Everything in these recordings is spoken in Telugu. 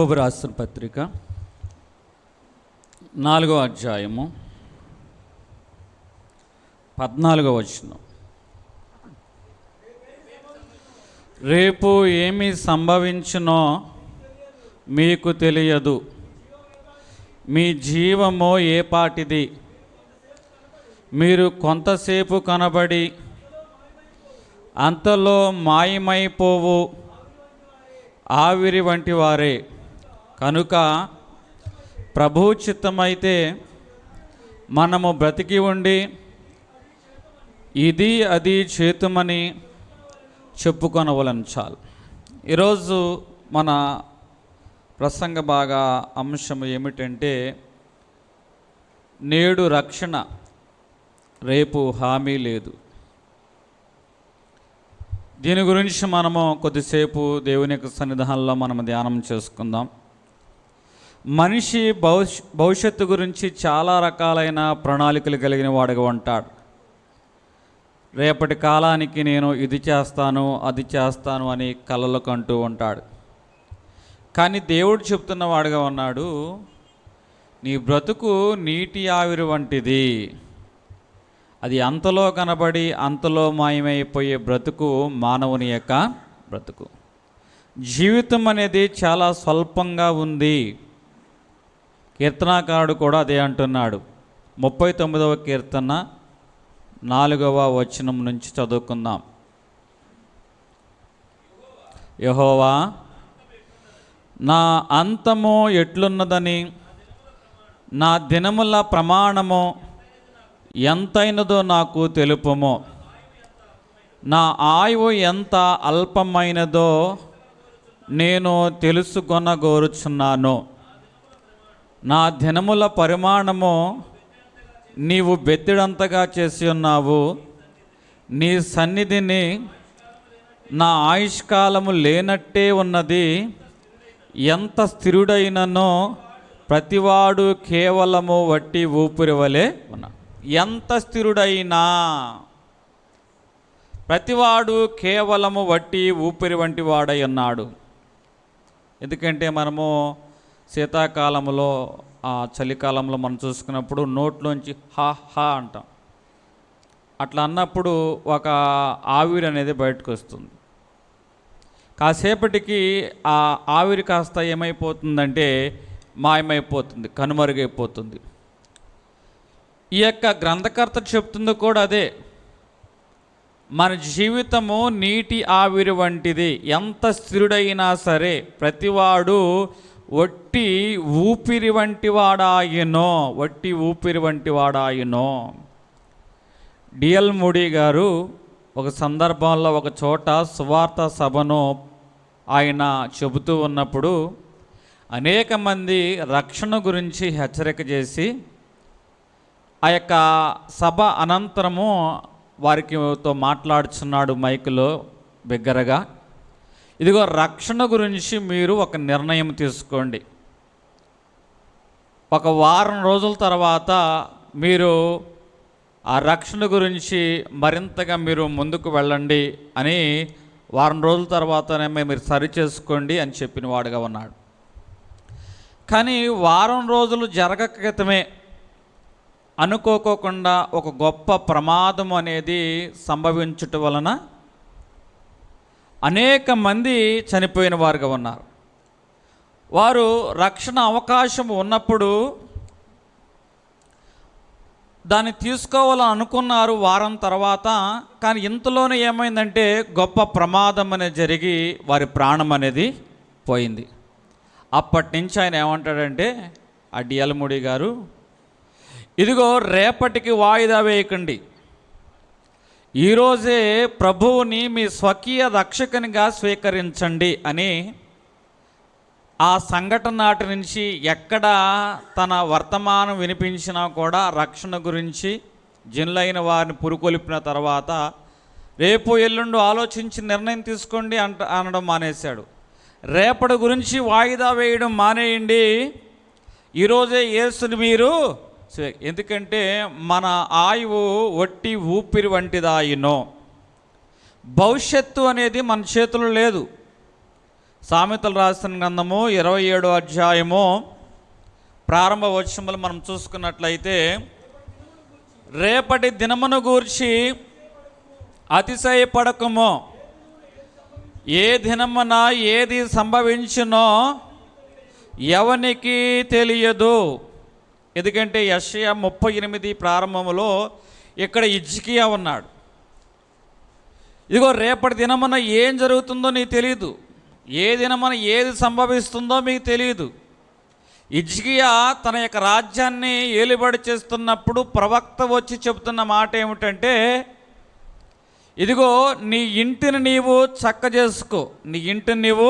యాకోబు రాసిన పత్రిక 4వ అధ్యాయము 14వ వచనం. రేపు ఏమి సంభవించునో మీకు తెలియదు, మీ జీవమో ఏపాటిది. మీరు కొంతసేపు కనబడి అంతలో మాయమైపోవు ఆవిరి వంటి వారే. కనుక ప్రభు చిత్తమైతే మనము బ్రతికి ఉండి ఇది అది చేతుమని చెప్పుకొనవలను. చాలు. ఈరోజు మన ప్రసంగ భాగా అంశం ఏమిటంటే నేడు రక్షణ, రేపు హామీ లేదు. దీని గురించి మనము కొద్దిసేపు దేవుని యొక్క సన్నిధానంలో మనం ధ్యానం చేసుకుందాం. మనిషి భవిష్యత్తు గురించి చాలా రకాలైన ప్రణాళికలు కలిగిన వాడుగా ఉంటాడు. రేపటి కాలానికి నేను ఇది చేస్తాను అది చేస్తాను అని కలలు కంటూ ఉంటాడు. కానీ దేవుడు చెప్తున్న వాడుగా ఉన్నాడు, నీ బ్రతుకు నీటి ఆవిరి వంటిది. అది అంతలో కనబడి అంతలో మాయమైపోయే బ్రతుకు మానవుని యొక్క బ్రతుకు. జీవితం అనేది చాలా స్వల్పంగా ఉంది. కీర్తనాకారుడు కూడా అదే అంటున్నాడు. 39వ కీర్తన 4వ వచనం నుంచి చదువుకుందాం. యెహోవా, నా అంతము ఎట్లున్నదని, నా దినముల ప్రమాణము ఎంతైనదో నాకు తెలుపుము. నా ఆయువు ఎంత అల్పమైనదో నేను తెలుసుకొనగోరుచున్నాను. నా దినముల పరిమాణము నీవు బెత్తిడంతగా చేసి ఉన్నావు. నీ సన్నిధిని నా ఆయుష్కాలము లేనట్టే ఉన్నది. ఎంత స్థిరుడైననో ప్రతివాడు కేవలము వట్టి ఊపిరి వలె ఉన్నా. ఎంత స్థిరుడైనా ప్రతివాడు కేవలము వట్టి ఊపిరి వంటి వాడై ఉన్నాడు. ఎందుకంటే మనము శీతాకాలంలో, చలికాలంలో మనం చూసుకున్నప్పుడు నోట్లోంచి హా హా అంటాం. అట్లా అన్నప్పుడు ఒక ఆవిరి అనేది బయటకు వస్తుంది. కాసేపటికి ఆ ఆవిరి కాస్త ఏమైపోతుందంటే మాయమైపోతుంది, కనుమరుగైపోతుంది. ఈ యొక్క గ్రంథకర్త చెప్తుంది కూడా అదే. మన జీవితము నీటి ఆవిరి వంటిది. ఎంత స్థిరుడైనా సరే ప్రతివాడు వట్టి ఊపిరి వంటి వాడాయనో, వట్టి ఊపిరి వంటి వాడాయనో. డిఎల్ మూడీ గారు ఒక సందర్భంలో ఒక చోట సువార్త సభను ఆయన చెబుతూ ఉన్నప్పుడు అనేక మంది రక్షణ గురించి హెచ్చరిక చేసి ఆ యొక్క సభ అనంతరము వారితో మాట్లాడుచున్నాడు మైకులో బిగ్గరగా. ఇదిగో, రక్షణ గురించి మీరు ఒక నిర్ణయం తీసుకోండి. ఒక వారం రోజుల తర్వాత మీరు ఆ రక్షణ గురించి మరింతగా మీరు ముందుకు వెళ్ళండి అని, వారం రోజుల తర్వాతనే మీరు సరి చేసుకోండి అని చెప్పిన వాడుగా ఉన్నాడు. కానీ వారం రోజులు జరగక క్రితమే అనుకోకుండా ఒక గొప్ప ప్రమాదం అనేది సంభవించటం వలన అనేక మంది చనిపోయిన వారుగా ఉన్నారు. వారు రక్షణ అవకాశం ఉన్నప్పుడు దాన్ని తీసుకోవాలని అనుకున్నారు వారం తర్వాత. కానీ ఇంతలోనే ఏమైందంటే గొప్ప ప్రమాదం అనేది జరిగి వారి ప్రాణం అనేది పోయింది. అప్పటి నుంచి ఆయన ఏమంటాడంటే, ఆ డిఎల్ మూడీ గారు, ఇదిగో రేపటికి వాయిదా వేయకండి. ఈరోజే ప్రభువుని మీ స్వకీయ రక్షకునిగా స్వీకరించండి అని ఆ సంఘటన నాటి నుంచి ఎక్కడ తన వర్తమానం వినిపించినా కూడా రక్షణ గురించి జనులైన వారిని పురుకొలిపిన తర్వాత రేపు ఎల్లుండు ఆలోచించి నిర్ణయం తీసుకోండి అనడం మానేశాడు. రేపటి గురించి వాయిదా వేయడం మానేయండి. ఈరోజే యేసుని మీరు ఎందుకంటే మన ఆయువు వట్టి ఊపిరి వంటిదాయినో. భవిష్యత్తు అనేది మన చేతుల్లో లేదు. సామెతలు రాసిన గ్రంథము 27వ అధ్యాయము ప్రారంభ వచనములు మనం చూసుకున్నట్లయితే, రేపటి దినమును గూర్చి అతిశయపడకము, ఏ దినమున ఏది సంభవించునో ఎవనికి తెలియదు. ఎందుకంటే యెషయా 38 ప్రారంభములో ఇక్కడ హిజ్కియా ఉన్నాడు. ఇదిగో రేపటి దినమున ఏం జరుగుతుందో నీకు తెలియదు, ఏ దినమున ఏది సంభవిస్తుందో మీకు తెలియదు. హిజ్కియా తన యొక్క రాజ్యాన్ని ఏలుబడి చేస్తున్నప్పుడు ప్రవక్త వచ్చి చెబుతున్న మాట ఏమిటంటే, ఇదిగో నీ ఇంటిని నీవు చక్క చేసుకో, నీ ఇంటిని నీవు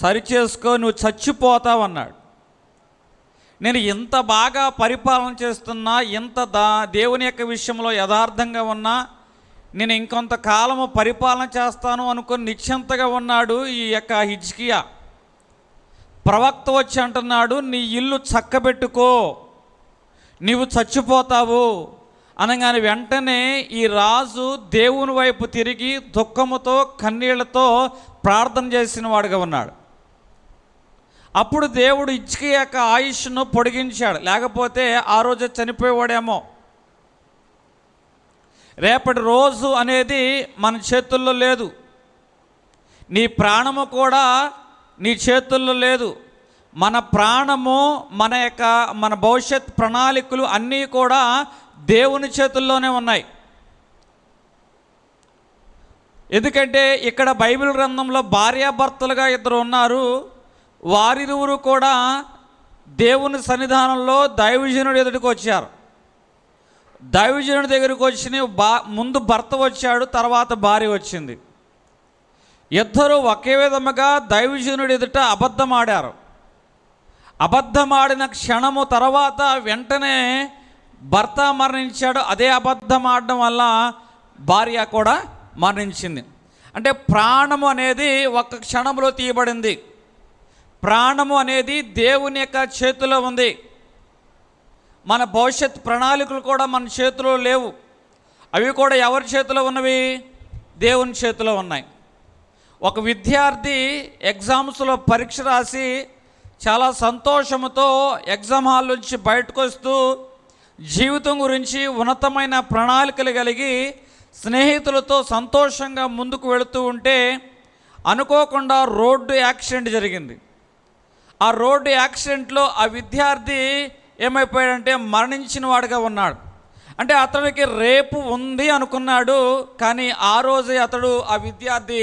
సరిచేసుకో, నువ్వు చచ్చిపోతావన్నాడు. నేను ఇంత బాగా పరిపాలన చేస్తున్నా, ఇంత దేవుని యొక్క విషయంలో యథార్థంగా ఉన్నా, నేను ఇంకొంతకాలము పరిపాలన చేస్తాను అనుకుని నిశ్చింతగా ఉన్నాడు ఈ యొక్క హిజ్కియా. ప్రవక్త వచ్చి అంటున్నాడు, నీ ఇల్లు చక్కబెట్టుకో, నీవు చచ్చిపోతావు అనగానే వెంటనే ఈ రాజు దేవుని వైపు తిరిగి దుఃఖముతో కన్నీళ్లతో ప్రార్థన చేసిన వాడుగా ఉన్నాడు. అప్పుడు దేవుడు హిజ్కియా యొక్క ఆయుష్ను పొడిగించాడు, లేకపోతే ఆ రోజు చనిపోయేవాడేమో. రేపటి రోజు అనేది మన చేతుల్లో లేదు, నీ ప్రాణము కూడా నీ చేతుల్లో లేదు. మన ప్రాణము, మన భవిష్యత్ ప్రణాళికలు అన్నీ కూడా దేవుని చేతుల్లోనే ఉన్నాయి. ఎందుకంటే ఇక్కడ బైబిల్ గ్రంథంలో భార్యాభర్తలుగా ఇద్దరు ఉన్నారు. వారిరువురు కూడా దేవుని సన్నిధానంలో దైవజనుడి ఎదుటికి వచ్చారు. దైవజనుడి దగ్గరికి వచ్చి ముందు భర్త వచ్చాడు, తర్వాత భార్య వచ్చింది. ఇద్దరు ఒకే విధముగా దైవజనుడి ఎదుట అబద్ధం ఆడారు. అబద్ధమాడిన క్షణము తర్వాత వెంటనే భర్త మరణించాడు. అదే అబద్ధం ఆడడం వల్ల భార్య కూడా మరణించింది. అంటే ప్రాణము అనేది ఒక క్షణంలో తీయబడింది. ప్రాణము అనేది దేవుని యొక్క చేతిలో ఉంది. మన భవిష్యత్ ప్రణాళికలు కూడా మన చేతిలో లేవు, అవి కూడా ఎవరి చేతిలో ఉన్నవి? దేవుని చేతిలో ఉన్నాయి. ఒక విద్యార్థి ఎగ్జామ్స్లో పరీక్ష రాసి చాలా సంతోషంతో ఎగ్జామ్ హాల్ నుంచి బయటకు వస్తూ జీవితం గురించి ఉన్నతమైన ప్రణాళికలు కలిగి స్నేహితులతో సంతోషంగా ముందుకు వెళుతూ ఉంటే అనుకోకుండా రోడ్డు యాక్సిడెంట్ జరిగింది. ఆ రోడ్డు యాక్సిడెంట్లో ఆ విద్యార్థి ఏమైపోయాడంటే మరణించిన వాడుగా ఉన్నాడు. అంటే అతడికి రేపు ఉంది అనుకున్నాడు, కానీ ఆ రోజే ఆ విద్యార్థి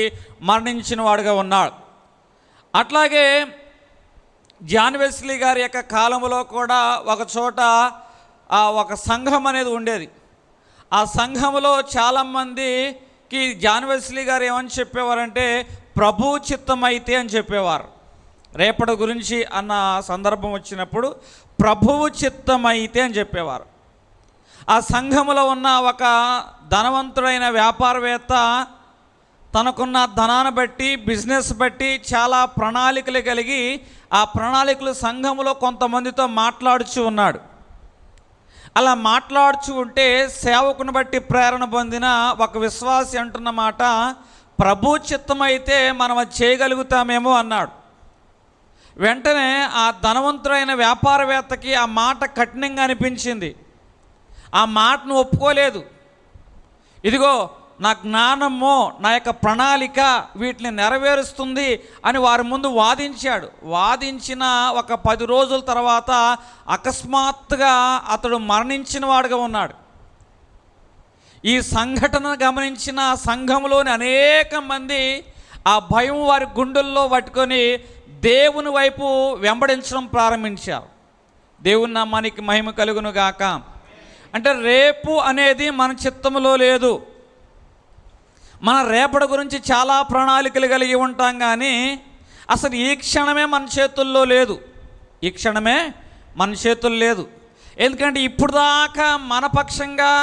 మరణించిన వాడుగా ఉన్నాడు. అట్లాగే జాన్ వెస్లీ గారి యొక్క కాలంలో కూడా ఒక చోట ఒక సంఘం అనేది ఉండేది. ఆ సంఘంలో చాలామందికి జాన్ వెస్లీ గారు ఏమని చెప్పేవారంటే, ప్రభు చిత్తమైతే అని చెప్పేవారు. రేపటి గురించి అన్న సందర్భం వచ్చినప్పుడు ప్రభువు చిత్తమైతే అని చెప్పేవారు. ఆ సంఘములో ఉన్న ఒక ధనవంతుడైన వ్యాపారవేత్త తనకున్న ధనాన్ని బట్టి, బిజినెస్ బట్టి చాలా ప్రణాళికలు కలిగి ఆ ప్రణాళికలు సంఘములో కొంతమందితో మాట్లాడుచూ ఉన్నాడు. అలా మాట్లాడుచూ ఉంటే సేవకుని బట్టి ప్రేరణ పొందిన ఒక విశ్వాసి అంటున్న మాట, ప్రభు చిత్తమైతే మనం అది చేయగలుగుతామేమో అన్నాడు. వెంటనే ఆ ధనవంతుడైన వ్యాపారవేత్తకి ఆ మాట కఠినంగా అనిపించింది. ఆ మాటను ఒప్పుకోలేదు. ఇదిగో నా జ్ఞానము, నా యొక్క ప్రణాళిక వీటిని నెరవేరుస్తుంది అని వారి ముందు వాదించాడు. వాదించిన ఒక 10 రోజుల తర్వాత అకస్మాత్తుగా అతడు మరణించిన వాడుగా ఉన్నాడు. ఈ సంఘటన గమనించిన సంఘంలోని అనేక మంది ఆ భయం వారి గుండెల్లో పట్టుకొని దేవుని వైపు వెంబడించడం ప్రారంభించారు. దేవుని నామానికి మహిమ కలుగును గాక. అంటే రేపు అనేది మన చిత్తములో లేదు. మన రేపటి గురించి చాలా ప్రణాళికలు కలిగి ఉంటాం, కానీ అసలు ఈ క్షణమే మన చేతుల్లో లేదు. ఈ క్షణమే మన చేతుల్లో లేదు. ఎందుకంటే ఇప్పుడు దాకా మన పక్షంగా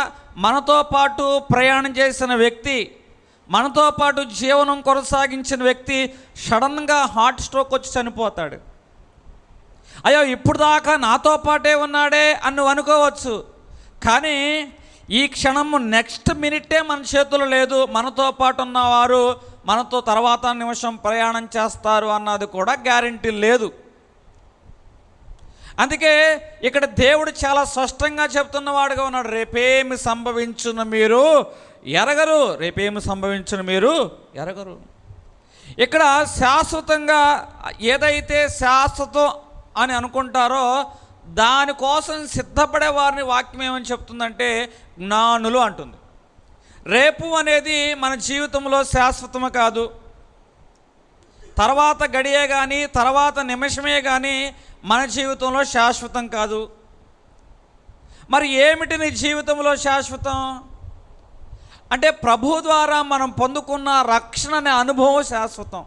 మనతో పాటు ప్రయాణం చేసిన వ్యక్తి, మనతో పాటు జీవనం కొనసాగించిన వ్యక్తి సడన్గా హార్ట్ స్ట్రోక్ వచ్చి చనిపోతాడు. అయ్యో ఇప్పుడు దాకా నాతో పాటే ఉన్నాడే అని నువ్వు అనుకోవచ్చు, కానీ ఈ క్షణము నెక్స్ట్ మినిటే మన చేతుల్లో లేదు. మనతో పాటు ఉన్నవారు మనతో తర్వాత నిమిషం ప్రయాణం చేస్తారు అన్నది కూడా గ్యారెంటీ లేదు. అందుకే ఇక్కడ దేవుడు చాలా స్పష్టంగా చెప్తున్నవాడుగా ఉన్నాడు, రేపేమి సంభవించును మీరు ఎరగరు, రేపేమి సంభవించును మీరు ఎరగరు. ఇక్కడ శాశ్వతంగా ఏదైతే శాశ్వతం అని అనుకుంటారో దానికోసం సిద్ధపడే వారిని వాక్యం ఏమని చెప్తుందంటే జ్ఞానులు అంటుంది. రేపు అనేది మన జీవితంలో శాశ్వతము కాదు, తర్వాత గడియే కానీ తర్వాత నిమిషమే కానీ మన జీవితంలో శాశ్వతం కాదు. మరి ఏమిటి నీ జీవితంలో శాశ్వతం అంటే ప్రభు ద్వారా మనం పొందుకున్న రక్షణ అనే అనుభవం శాశ్వతం.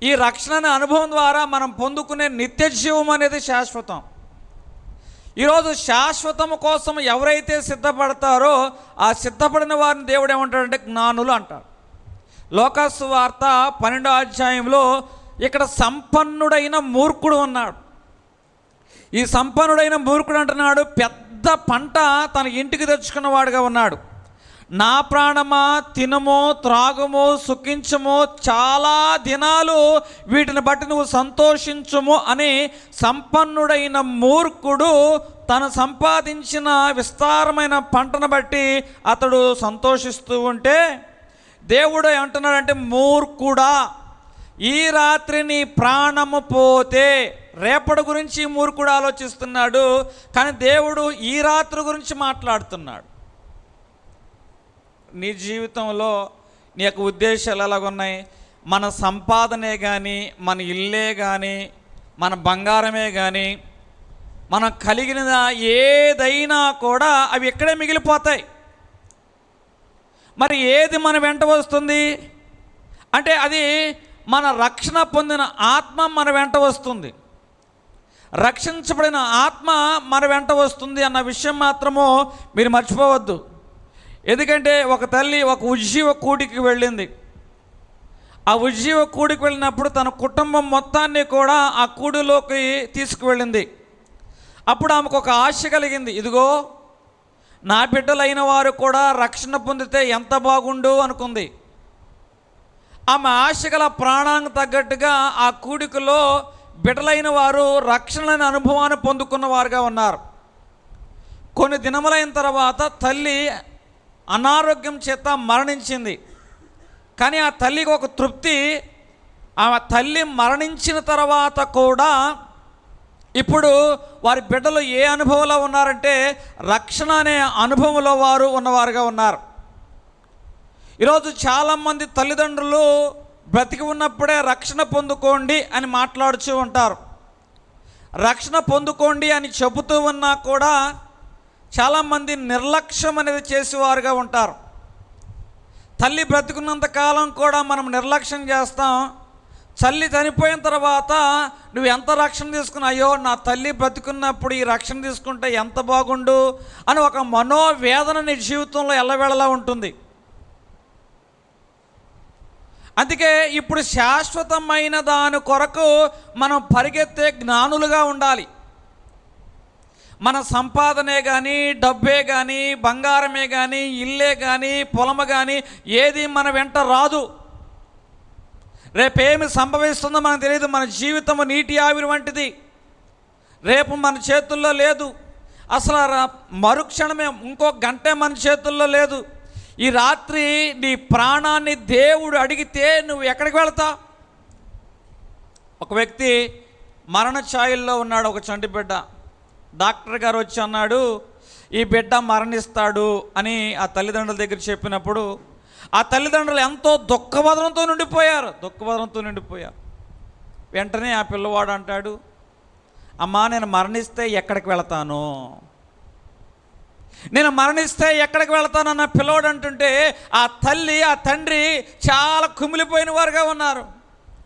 ఈ రక్షణ అనే అనుభవం ద్వారా మనం పొందుకునే నిత్య జీవం అనేది శాశ్వతం. ఈరోజు శాశ్వతము కోసం ఎవరైతే సిద్ధపడతారో ఆ సిద్ధపడిన వారిని దేవుడు ఏమంటాడంటే జ్ఞానులు అంటాడు. లోకాసు వార్త 12వ అధ్యాయంలో ఇక్కడ సంపన్నుడైన మూర్ఖుడు ఉన్నాడు. ఈ సంపన్నుడైన మూర్ఖుడు అంటున్నాడు, పెద్ద పంట తన ఇంటికి తెచ్చుకున్నవాడుగా ఉన్నాడు. నా ప్రాణమా తినము త్రాగుము సుఖించము, చాలా దినాలు వీటిని బట్టి నువ్వు సంతోషించుము అని సంపన్నుడైన మూర్ఖుడు తను సంపాదించిన విస్తారమైన పంటను బట్టి అతడు సంతోషిస్తూ ఉంటే దేవుడు ఏమంటున్నాడంటే, మూర్ఖుడా ఈ రాత్రి నీ ప్రాణము పోతే, రేపటి గురించి మూర్ఖుడు ఆలోచిస్తున్నాడు కానీ దేవుడు ఈ రాత్రి గురించి మాట్లాడుతున్నాడు. నీ జీవితంలో నీ యొక్క ఉద్దేశాలు ఎలాగున్నాయి? మన సంపాదనే కానీ మన ఇల్లే కానీ మన బంగారమే కానీ మనం కలిగిన ఏదైనా కూడా అవి ఇక్కడే మిగిలిపోతాయి. మరి ఏది మన వెంట వస్తుంది అంటే అది మన రక్షణ పొందిన ఆత్మ మన వెంట వస్తుంది, రక్షించబడిన ఆత్మ మన వెంట వస్తుంది అన్న విషయం మాత్రము మీరు మర్చిపోవద్దు. ఎందుకంటే ఒక తల్లి ఒక ఉజ్జీవ కూడికి వెళ్ళింది. ఆ ఉజ్జీవ కూడికి వెళ్ళినప్పుడు తన కుటుంబం మొత్తాన్ని కూడా ఆ కూడిలోకి తీసుకువెళ్ళింది. అప్పుడు ఆమెకు ఒక ఆశ కలిగింది, ఇదిగో నా బిడ్డలైన వారు కూడా రక్షణ పొందితే ఎంత బాగుండు అనుకుంది. ఆమె ఆశ గల ప్రాణానికి తగ్గట్టుగా ఆ కూడికలో బిడ్డలైన వారు రక్షణ అనుభవాన్ని పొందుకున్న వారుగా ఉన్నారు. కొన్ని దినములైన తర్వాత తల్లి అనారోగ్యం చేత మరణించింది. కానీ ఆ తల్లికి ఒక తృప్తి, ఆ తల్లి మరణించిన తర్వాత కూడా ఇప్పుడు వారి బిడ్డలు ఏ అనుభవంలో ఉన్నారంటే రక్షణ అనే అనుభవంలో వారు ఉన్నవారుగా ఉన్నారు. ఈరోజు చాలామంది తల్లిదండ్రులు బ్రతికి ఉన్నప్పుడే రక్షణ పొందుకోండి అని మాట్లాడుతూ ఉంటారు. రక్షణ పొందుకోండి అని చెబుతూ ఉన్నా కూడా చాలామంది నిర్లక్ష్యం అనేది చేసేవారుగా ఉంటారు. తల్లి బ్రతికున్నంత కాలం కూడా మనం నిర్లక్ష్యం చేస్తాం. తల్లి చనిపోయిన తర్వాత నువ్వు ఎంత రక్షణ తీసుకున్నా, అయ్యో నా తల్లి బ్రతికున్నప్పుడు ఈ రక్షణ తీసుకుంటే ఎంత బాగుండు అని ఒక మనోవేదన నీ జీవితంలో ఎల్లవేళలా ఉంటుంది. అందుకే ఇప్పుడు శాశ్వతమైన దాని కొరకు మనం పరిగెత్తే జ్ఞానులుగా ఉండాలి. మన సంపాదనే కానీ డబ్బే కానీ బంగారమే కానీ ఇల్లే కానీ పొలము కానీ ఏది మన వెంట రాదు. రేపేమి సంభవిస్తుందో మనకు తెలియదు. మన జీవితము నీటి ఆవిరి వంటిది, రేపు మన చేతుల్లో లేదు. అసలు మరుక్షణమే ఇంకో గంటే మన చేతుల్లో లేదు. ఈ రాత్రి నీ ప్రాణాన్ని దేవుడు అడిగితే నువ్వు ఎక్కడికి వెళతావు? ఒక వ్యక్తి మరణ ఛాయల్లో ఉన్నాడు, ఒక చంటి బిడ్డ. డాక్టర్ గారు వచ్చి అన్నాడు, ఈ బిడ్డ మరణిస్తాడు అని ఆ తల్లిదండ్రుల దగ్గర చెప్పినప్పుడు ఆ తల్లిదండ్రులు ఎంతో దుఃఖవదనంతో నిండిపోయారు. వెంటనే ఆ పిల్లవాడు అంటాడు, అమ్మా నేను మరణిస్తే ఎక్కడికి వెళతాను, నేను మరణిస్తే ఎక్కడికి వెళతానన్న పిల్లవాడు అంటుంటే ఆ తల్లి ఆ తండ్రి చాలా కుమిలిపోయిన వారుగా ఉన్నారు.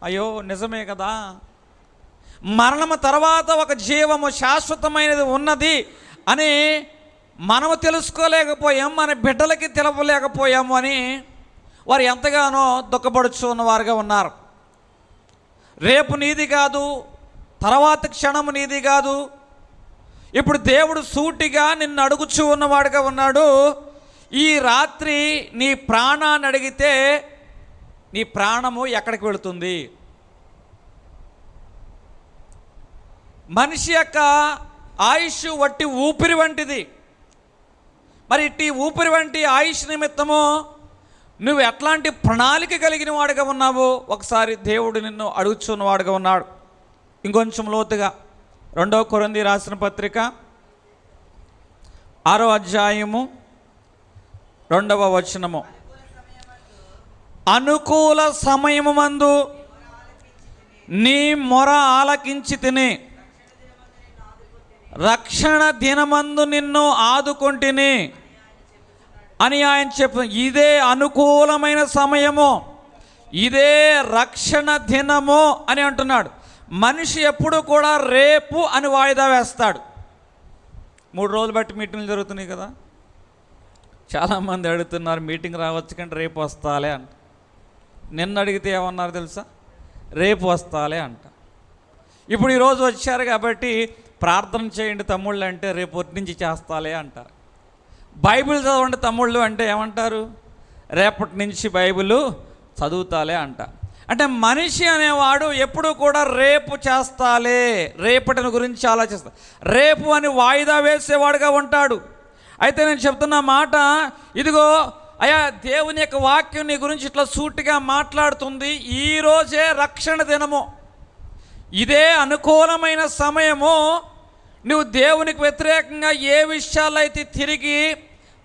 అయ్యో నిజమే కదా, మరణము తర్వాత ఒక జీవము శాశ్వతమైనది ఉన్నది అని మనము తెలుసుకోలేకపోయాం, మన బిడ్డలకి తెలపలేకపోయాము అని వారు ఎంతగానో దుఃఖపడుచు ఉన్నవారుగా ఉన్నారు. రేపు నీది కాదు, తర్వాత క్షణము నీది కాదు. ఇప్పుడు దేవుడు సూటిగా నిన్ను అడుగుచూ ఉన్నవాడుగా ఉన్నాడు. ఈ రాత్రి నీ ప్రాణాన్ని అడిగితే నీ ప్రాణము ఎక్కడికి వెళుతుంది? మనిషి యొక్క ఆయుష్ వట్టి ఊపిరి వంటిది. మరి ఇట్టి ఊపిరి వంటి ఆయుష్ నిమిత్తము నువ్వు ఎట్లాంటి ప్రణాళిక కలిగిన వాడుగా ఉన్నావో ఒకసారి దేవుడు నిన్ను అడుగుచున్నవాడుగా ఉన్నాడు. ఇంకొంచెం లోతుగా 2 కొరింథీ రాసిన పత్రిక 6వ అధ్యాయము 2వ వచనము. అనుకూల సమయము మందు నీ మొర ఆలకించి తిని, రక్షణ దినమందు నిన్ను ఆదుకొంటిని అని ఆయన చెప్పు. ఇదే అనుకూలమైన సమయము, ఇదే రక్షణ దినము అని అంటున్నాడు. మనిషి ఎప్పుడు కూడా రేపు అని వాయిదా వేస్తాడు. 3 రోజులు బట్టి మీటింగ్లు జరుగుతున్నాయి కదా. చాలామంది అడుగుతున్నారు మీటింగ్ రావచ్చు కంటే రేపు వస్తాలే అంట. నిన్న అడిగితే ఏమన్నారు తెలుసా? రేపు వస్తాలే అంట. ఇప్పుడు ఈరోజు వచ్చారు కాబట్టి ప్రార్థన చేయండి తమ్ముళ్ళు అంటే రేపు నుంచి చేస్తాలే అంటారు. బైబిల్ చదవండి తమ్ముళ్ళు అంటే ఏమంటారు? రేపటి నుంచి బైబిల్ చదువుతాలే అంట. అంటే మనిషి అనేవాడు ఎప్పుడు కూడా రేపు చేస్తాలే, రేపటిని గురించి ఆలోచిస్తా, రేపు అని వాయిదా వేసేవాడుగా ఉంటాడు. అయితే నేను చెప్తున్న మాట ఇదిగో అయ్యా, దేవుని యొక్క వాక్యం నీ గురించి ఇట్లా సూటిగా మాట్లాడుతుంది. ఈరోజే రక్షణ దినము, ఇదే అనుకూలమైన సమయము. నువ్వు దేవునికి వ్యతిరేకంగా ఏ విషయాల్లో అయితే తిరిగి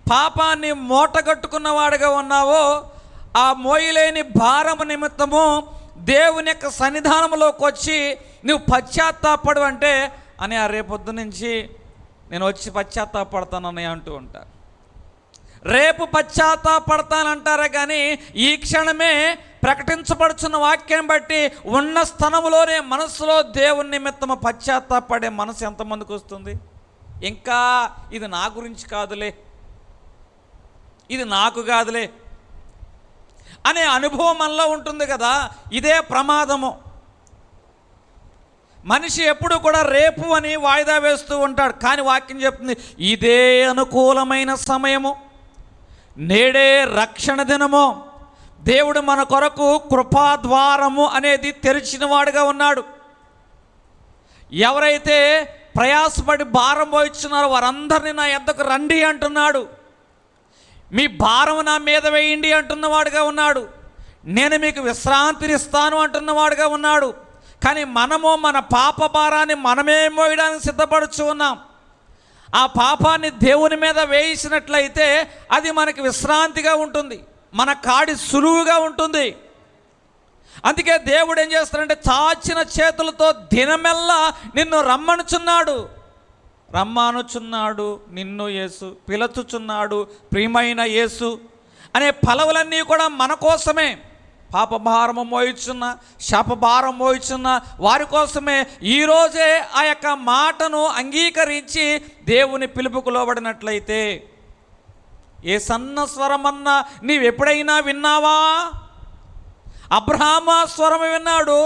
పాపాన్ని మూటగట్టుకున్నవాడుగా ఉన్నావో ఆ మోయలేని భారము నిమిత్తము దేవుని యొక్క సన్నిధానంలోకి వచ్చి నువ్వు పశ్చాత్తాపడు అంటే అని ఆ రేపొద్దు నుంచి నేను వచ్చి పశ్చాత్తాపడతానని అంటూ ఉంటాను. రేపు పశ్చాత్తాపడతానంటారే కానీ ఈ క్షణమే ప్రకటించబడుచున్న వాక్యం బట్టి ఉన్న స్థలంలోనే మనసులో దేవుని నిమిత్తము పశ్చాత్తాపడే మనసు ఎంతమందికి వస్తుంది? ఇంకా ఇది నా గురించి కాదులే, ఇది నాకు కాదులే అనే అనుభవం మనలో ఉంటుంది కదా. ఇదే ప్రమాదము. మనిషి ఎప్పుడు కూడా రేపు అని వాయిదా వేస్తూ ఉంటాడు. కానీ వాక్యం చెప్తుంది ఇదే అనుకూలమైన సమయము, నేడే రక్షణ దినము. దేవుడు మన కొరకు కృపాద్వారము అనేది తెరిచిన వాడుగా ఉన్నాడు. ఎవరైతే ప్రయాసపడి భారం మోయిస్తున్నారో వారందరినీ నా యొద్దకు రండి అంటున్నాడు. మీ భారం నా మీద వేయండి అంటున్నవాడుగా ఉన్నాడు. నేను మీకు విశ్రాంతినిస్తాను అంటున్నవాడుగా ఉన్నాడు. కానీ మనము మన పాప భారాన్ని మనమే మోయడానికి సిద్ధపడుచు ఉన్నాం. ఆ పాపాన్ని దేవుని మీద వేయించినట్లయితే అది మనకి విశ్రాంతిగా ఉంటుంది, మన కాడి సులువుగా ఉంటుంది. అందుకే దేవుడు ఏం చేస్తాడంటే చాచిన చేతులతో దినమెల్లా నిన్ను రమ్మనుచున్నాడు. రమ్మనుచున్నాడు నిన్ను యేసు, పిలుచుచున్నాడు ప్రియమైన యేసు అనే పలవులన్నీ కూడా మన కోసమే. పాపభారము మోయిచున్న, శాపభారం మోయిచున్న వారి కోసమే ఈరోజే ఆ యొక్క మాటను అంగీకరించి దేవుని పిలుపుకు లోబడినట్లయితే. ఏ సన్న స్వరమన్నా నీవెప్పుడైనా విన్నావా? అబ్రహాము ఆ స్వరము విన్నాడు,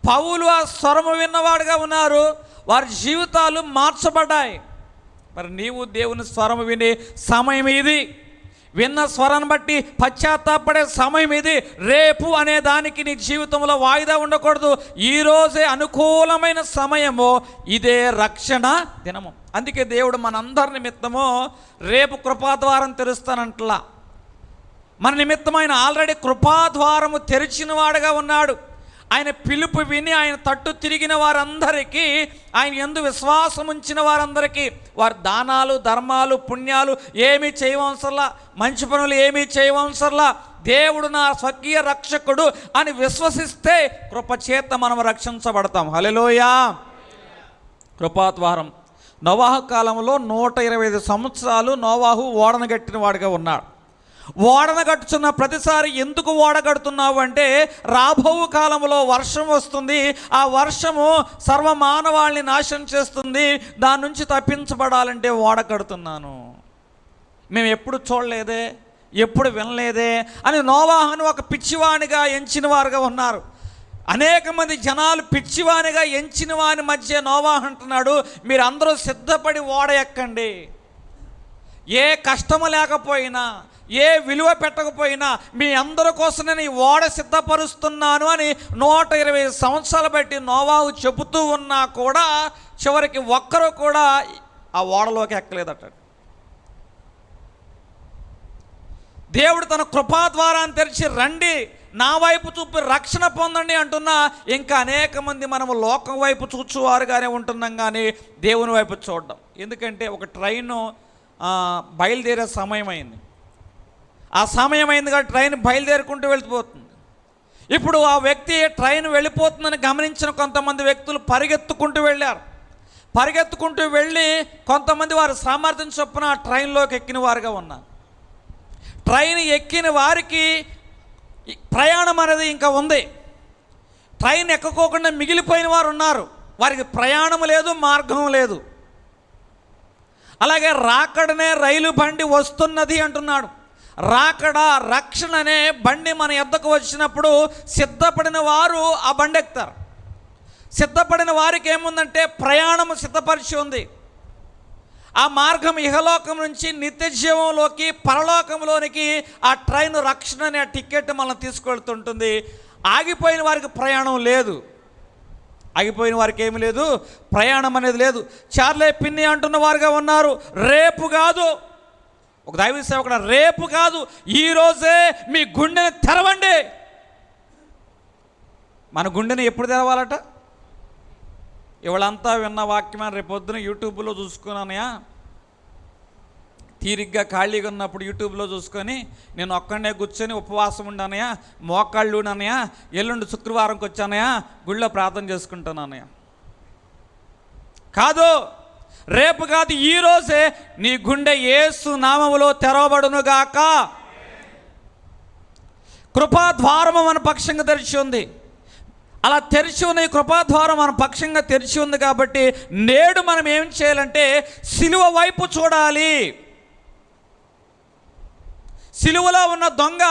పౌలు ఆ స్వరము విన్నవాడుగా ఉన్నారు. వారి జీవితాలు మార్చబడ్డాయి. మరి నీవు దేవుని స్వరము వినే సమయం ఇది. విన్న స్వరాన్ని బట్టి పశ్చాత్తాపడే సమయం ఇది. రేపు అనే దానికి నీ జీవితంలో వాయిదా ఉండకూడదు. ఈరోజే అనుకూలమైన సమయము, ఇదే రక్షణ దినము. అందుకే దేవుడు మనందరి నిమిత్తము రేపు కృపాద్వారం తెరుస్తానంటలా. మన నిమిత్తం ఆయన ఆల్రెడీ కృపాద్వారము తెరిచిన వాడుగా ఉన్నాడు. ఆయన పిలుపు విని ఆయన తట్టు తిరిగిన వారందరికీ, ఆయన యందు విశ్వాసం ఉంచిన వారందరికీ వారి దానాలు ధర్మాలు పుణ్యాలు ఏమీ చేయవసరలా, మంచి పనులు ఏమీ చేయవసరలా. దేవుడు నా స్వకీయ రక్షకుడు అని విశ్వసిస్తే కృపచేత మనం రక్షించబడతాం. హల్లెలూయా. కృపాద్వారం. నోవాహు కాలంలో 125 సంవత్సరాలు నోవాహు ఓడను కట్టిన వాడిగా ఉన్నాడు. ఓడను కట్టుచున్న ప్రతిసారి ఎందుకు ఓడ కడుతున్నావు అంటే రాబో కాలంలో వర్షం వస్తుంది, ఆ వర్షము సర్వమానవాళిని నాశనం చేస్తుంది, దాని నుంచి తప్పించబడాలంటే ఓడ కడుతున్నాను. మేము ఎప్పుడు చూడలేదే, ఎప్పుడు వినలేదే అని నోవాహును ఒక పిచ్చివానిగా ఎంచిన వారుగా ఉన్నారు. అనేక మంది జనాలు పిచ్చివానిగా ఎంచిన వాని మధ్య నోవాహు అంటున్నాడు, మీరు అందరూ సిద్ధపడి ఓడ ఎక్కండి. ఏ కష్టము లేకపోయినా, ఏ విలువ పెట్టకపోయినా మీ అందరి కోసం నేను ఈ ఓడ సిద్ధపరుస్తున్నాను అని 120 సంవత్సరాలు బట్టి నోవాహు చెబుతూ ఉన్నా కూడా చివరికి ఒక్కరు కూడా ఆ ఓడలోకి ఎక్కలేదట. దేవుడు తన కృపా ద్వారాన్ని తెరిచి రండి నా వైపు చూపి రక్షణ పొందండి అంటున్నా ఇంకా అనేక మంది మనము లోకం వైపు చూచువారుగానే ఉంటున్నాం కానీ దేవుని వైపు చూడడం. ఎందుకంటే ఒక ట్రైను బయలుదేరే సమయం అయింది. ఆ సమయం అయింది కాబట్టి ట్రైన్ బయలుదేరుకుంటూ వెళ్ళిపోతుంది. ఇప్పుడు ఆ వ్యక్తి ట్రైన్ వెళ్ళిపోతుందని గమనించిన కొంతమంది వ్యక్తులు పరిగెత్తుకుంటూ వెళ్ళారు. పరిగెత్తుకుంటూ వెళ్ళి కొంతమంది వారి సామర్థ్యం చొప్పున ఆ ట్రైన్లోకి ఎక్కిన వారుగా ఉన్నారు. ట్రైన్ ఎక్కిన వారికి ప్రయాణం అనేది ఇంకా ఉంది. ట్రైన్ ఎక్కకోకుండా మిగిలిపోయిన వారు ఉన్నారు. వారికి ప్రయాణం లేదు, మార్గం లేదు. అలాగే రాకడనే రైలు బండి వస్తున్నది అంటున్నాడు. రాకడ రక్షణ అనే బండి మన యొద్దకు వచ్చినప్పుడు సిద్ధపడిన వారు ఆ బండి ఎక్కుతారు. సిద్ధపడిన వారికి ఏముందంటే ప్రయాణం సిద్ధపరిచి ఉంది. ఆ మార్గం ఇహలోకం నుంచి నిత్య జీవంలోకి, పరలోకంలోనికి ఆ ట్రైన్ రక్షణ అనే టికెట్ మనల్ని తీసుకెళ్తుంటుంది. ఆగిపోయిన వారికి ప్రయాణం లేదు. ఆగిపోయిన వారికి ఏమి లేదు, ప్రయాణం అనేది లేదు. చార్లే పిన్ని అంటున్న వారుగా ఉన్నారు, రేపు కాదు, ఒక దైవ సేవకుడు, రేపు కాదు ఈరోజే మీ గుండెని తెరవండి. మన గుండెని ఎప్పుడు తెరవాలట? ఇవాళంతా విన్న వాక్యమని రేపొద్దున యూట్యూబ్లో చూసుకున్నానయా, తీరిగ్గా ఖాళీగా ఉన్నప్పుడు యూట్యూబ్లో చూసుకొని నేను ఒక్కడనే కూర్చొని ఉపవాసం ఉండానయా, మోకాళ్ళు ఉన్నానయా, ఎల్లుండి శుక్రవారంకి వచ్చానయా, గుళ్ళో ప్రార్థన చేసుకుంటానన్నయ్య. కాదు, రేపు కాదు ఈరోజే నీ గుండె యేసు నామములో తెరవబడునుగాక. కృపాద్వారము మన పక్షంగా తెరిచి ఉంది. అలా తెరిచి ఉన్న ఈ కృపాద్వారం మన పక్షంగా తెరిచి ఉంది కాబట్టి నేడు మనం ఏం చేయాలంటే సిలువ వైపు చూడాలి. సిలువలో ఉన్న దొంగ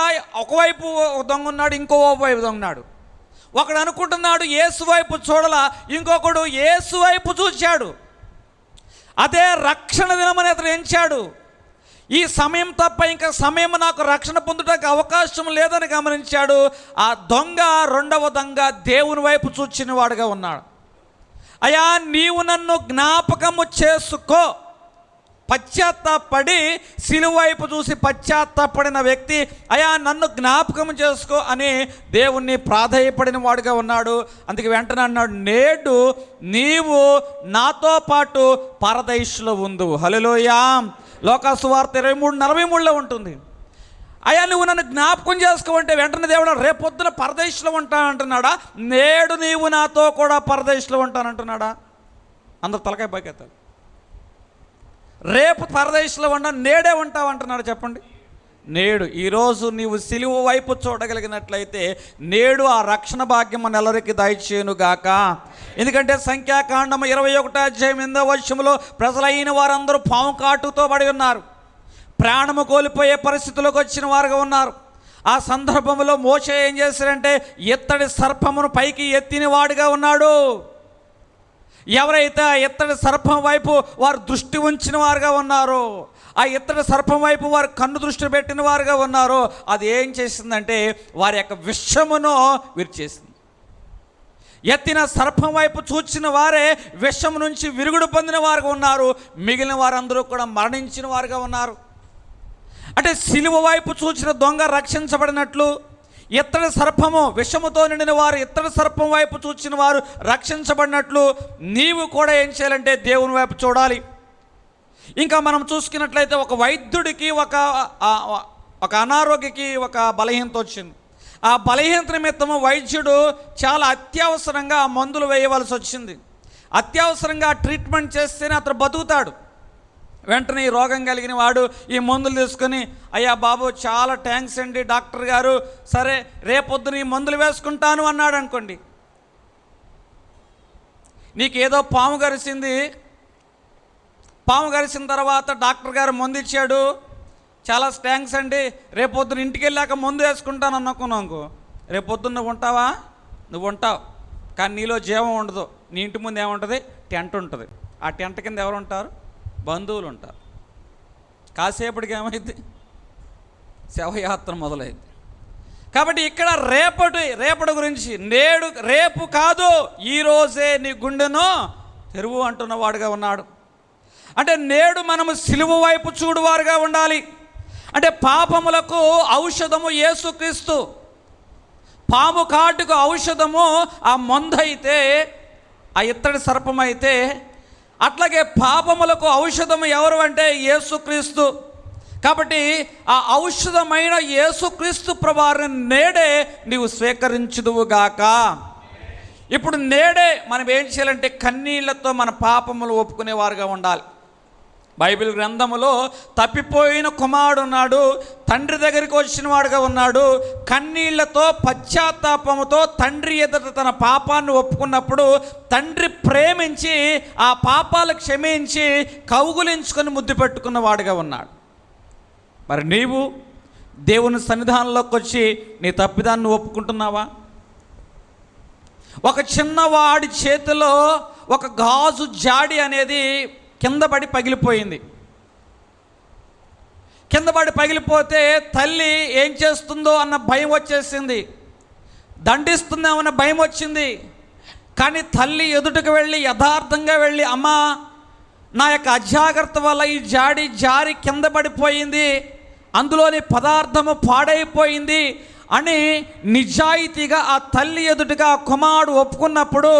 ఒకవైపు దొంగ ఉన్నాడు, ఇంకో వైపు దొంగ ఉన్నాడు. ఒకడు అనుకుంటున్నాడు యేసు వైపు చూడాల, ఇంకొకడు యేసు వైపు చూచాడు. అదే రక్షణ దినమని అతను ఎంచాడు. ఈ సమయం తప్ప ఇంకా సమయం నాకు రక్షణ పొందుటకు అవకాశం లేదని గమనించాడు. ఆ దొంగ, రెండవ దొంగ దేవుని వైపు చూచిన వాడుగా ఉన్నాడు. అయ్యా నీవు నన్ను జ్ఞాపకము చేసుకో. పశ్చాత్తాపడి సిలువ వైపు చూసి పశ్చాత్తాపడిన వ్యక్తి అయ్యా నన్ను జ్ఞాపకం చేసుకో అని దేవుణ్ణి ప్రాధేయపడిన వాడుగా ఉన్నాడు. అందుకే వెంటనే అన్నాడు, నేడు నీవు నాతో పాటు పరదైసులో ఉందువు. హల్లెలూయా. లోకా సువార్త 23:43 ఉంటుంది. అయ్యా నువ్వు నన్ను జ్ఞాపకం చేసుకోవంటే వెంటనే దేవుడు రేపొద్దున పరదేశంలో ఉంటానంటున్నాడా, నేడు నీవు నాతో కూడా పరదేశంలో ఉంటానంటున్నాడా? అందరు తలకాయ పైకెత్తారు. రేపు పరదేశంలో ఉంటా, నేడే ఉంటావు అంటున్నాడు. చెప్పండి, నేడు ఈరోజు నీవు సిలువ వైపు చూడగలిగినట్లయితే నేడు ఆ రక్షణ భాగ్యం మన ఎల్లరికి దయచేయునుగాక. ఎందుకంటే సంఖ్యాకాండము 21:8 ప్రజలైన వారందరూ పాము కాటుతో పడి ఉన్నారు, ప్రాణము కోల్పోయే పరిస్థితులకు వచ్చిన వారుగా ఉన్నారు. ఆ సందర్భంలో మోషే ఏం చేశారంటే ఇత్తడి సర్పమును పైకి ఎత్తిన వాడుగా ఉన్నాడు. ఎవరైతే ఆ ఇత్తడి సర్పం వైపు వారు దృష్టి ఉంచిన వారుగా ఉన్నారో, ఆ ఇత్తడి సర్పం వైపు వారు కన్ను దృష్టి పెట్టిన వారుగా ఉన్నారో, అది ఏం చేసిందంటే వారి యొక్క విషమును విరిచేసింది. ఎత్తిన సర్పం వైపు చూచిన వారే విషం నుంచి విరుగుడు పొందిన వారుగా ఉన్నారు. మిగిలిన వారందరూ కూడా మరణించిన వారుగా ఉన్నారు. అంటే సిలువ వైపు చూచిన దొంగ రక్షించబడినట్లు, ఇత్తడి సర్పము విషముతో నిండిన వారు ఇత్తడి సర్పం వైపు చూచిన వారు రక్షించబడినట్లు నీవు కూడా ఏం చేయాలంటే దేవుని వైపు చూడాలి. ఇంకా మనం చూసుకున్నట్లయితే ఒక వైద్యుడికి ఒక అనారోగ్యకి ఒక బలహీనత వచ్చింది. ఆ బలహీనత నిమిత్తము వైద్యుడు చాలా అత్యవసరంగా మందులు వేయవలసి వచ్చింది. అత్యవసరంగా ట్రీట్మెంట్ చేస్తేనే అతను బతుకుతాడు. వెంటనే ఈ రోగం కలిగిన వాడు ఈ మందులు తీసుకొని అయ్యా బాబు చాలా థ్యాంక్స్ అండి డాక్టర్ గారు, సరే రేపొద్దున ఈ మందులు వేసుకుంటాను అన్నాడు అనుకోండి. నీకేదో పాము కరిసింది, పాము కరిసిన తర్వాత డాక్టర్ గారు మందు ఇచ్చాడు, చాలా థ్యాంక్స్ అండి, రేపొద్దున ఇంటికి వెళ్ళాక మందు వేసుకుంటాను అనుకున్నాను. రేపొద్దున నువ్వు ఉంటావా? నువ్వు ఉంటావు, కానీ నీలో జీవం ఉండదు. నీ ఇంటి ముందు ఏముంటుంది? టెంట్ ఉంటుంది. ఆ టెంట్ కింద ఎవరు ఉంటారు? బంధువులు ఉంటారు. కాసేపటికి ఏమైంది? శవయాత్ర మొదలైంది. కాబట్టి ఇక్కడ రేపటి గురించి రేపు కాదు, ఈరోజే నీ గుండెను తెరువు అంటున్నవాడుగా ఉన్నాడు. అంటే నేడు మనము సిలువ వైపు చూడువారుగా ఉండాలి. అంటే పాపములకు ఔషధము యేసుక్రీస్తు. పాము కాటుకు ఔషధము ఆ మందైతే, ఆ ఇత్తడి సర్పం అయితే, అట్లాగే పాపములకు ఔషధము ఎవరు అంటే యేసుక్రీస్తు. కాబట్టి ఆ ఔషధమైన యేసుక్రీస్తు ప్రభువారిని నేడే నీవు స్వీకరించుదువుగాక. ఇప్పుడు నేడే మనం ఏం చేయాలంటే కన్నీళ్లతో మన పాపములు ఒప్పుకునేవారుగా ఉండాలి. బైబిల్ గ్రంథములో తప్పిపోయిన కుమారుడు ఉన్నాడు, తండ్రి దగ్గరికి వచ్చిన వాడుగా ఉన్నాడు. కన్నీళ్లతో పశ్చాత్తాపముతో తండ్రి ఎదుట తన పాపాన్ని ఒప్పుకున్నప్పుడు తండ్రి ప్రేమించి ఆ పాపాలు క్షమించి కౌగులించుకొని ముద్దు పెట్టుకున్న వాడుగా ఉన్నాడు. మరి నీవు దేవుని సన్నిధానంలోకి వచ్చి నీ తప్పిదాన్ని ఒప్పుకుంటున్నావా? ఒక చిన్నవాడి చేతిలో ఒక గాజు జాడి అనేది కింద పడి పగిలిపోయింది. కింద పడి పగిలిపోతే తల్లి ఏం చేస్తుందో అన్న భయం వచ్చేసింది, దండిస్తుందేమన్న భయం వచ్చింది. కానీ తల్లి ఎదుటకు వెళ్ళి యథార్థంగా వెళ్ళి, అమ్మా నా యొక్క అజాగ్రత్త వల్ల ఈ జాడి జారి కింద పడిపోయింది, అందులోని పదార్థము పాడైపోయింది అని నిజాయితీగా ఆ తల్లి ఎదుటగా కుమారుడు ఒప్పుకున్నప్పుడు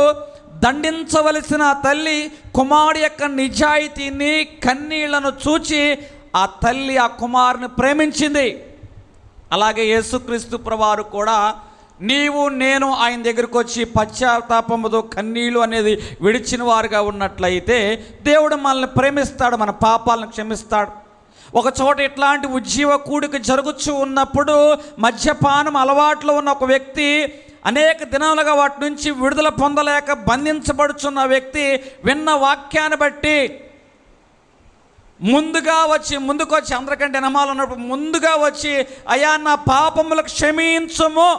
దండించవలసిన తల్లి కుమారుడు యొక్క నిజాయితీని కన్నీళ్లను చూచి ఆ తల్లి ఆ కుమారుని ప్రేమించింది. అలాగే యేసుక్రీస్తు ప్రభువారు కూడా నీవు నేను ఆయన దగ్గరికి వచ్చి పశ్చాత్తాపముతో కన్నీళ్ళు అనేది విడిచిన వారుగా ఉన్నట్లయితే దేవుడు మనల్ని ప్రేమిస్తాడు, మన పాపాలను క్షమిస్తాడు. ఒక చోట ఇట్లాంటి ఉజ్జీవ కూడిక జరుగుతూ ఉన్నప్పుడు మద్యపానం అలవాట్లో ఉన్న ఒక వ్యక్తి అనేక దినాలుగా వాటి నుంచి విడుదల పొందలేక బంధించబడుచున్న వ్యక్తి విన్న వాక్యాన్ని బట్టి ముందుకు వచ్చి అందరికంటే నమాలు ఉన్నప్పుడు ముందుగా వచ్చి, అయ్యా నా పాపములకు క్షమించుము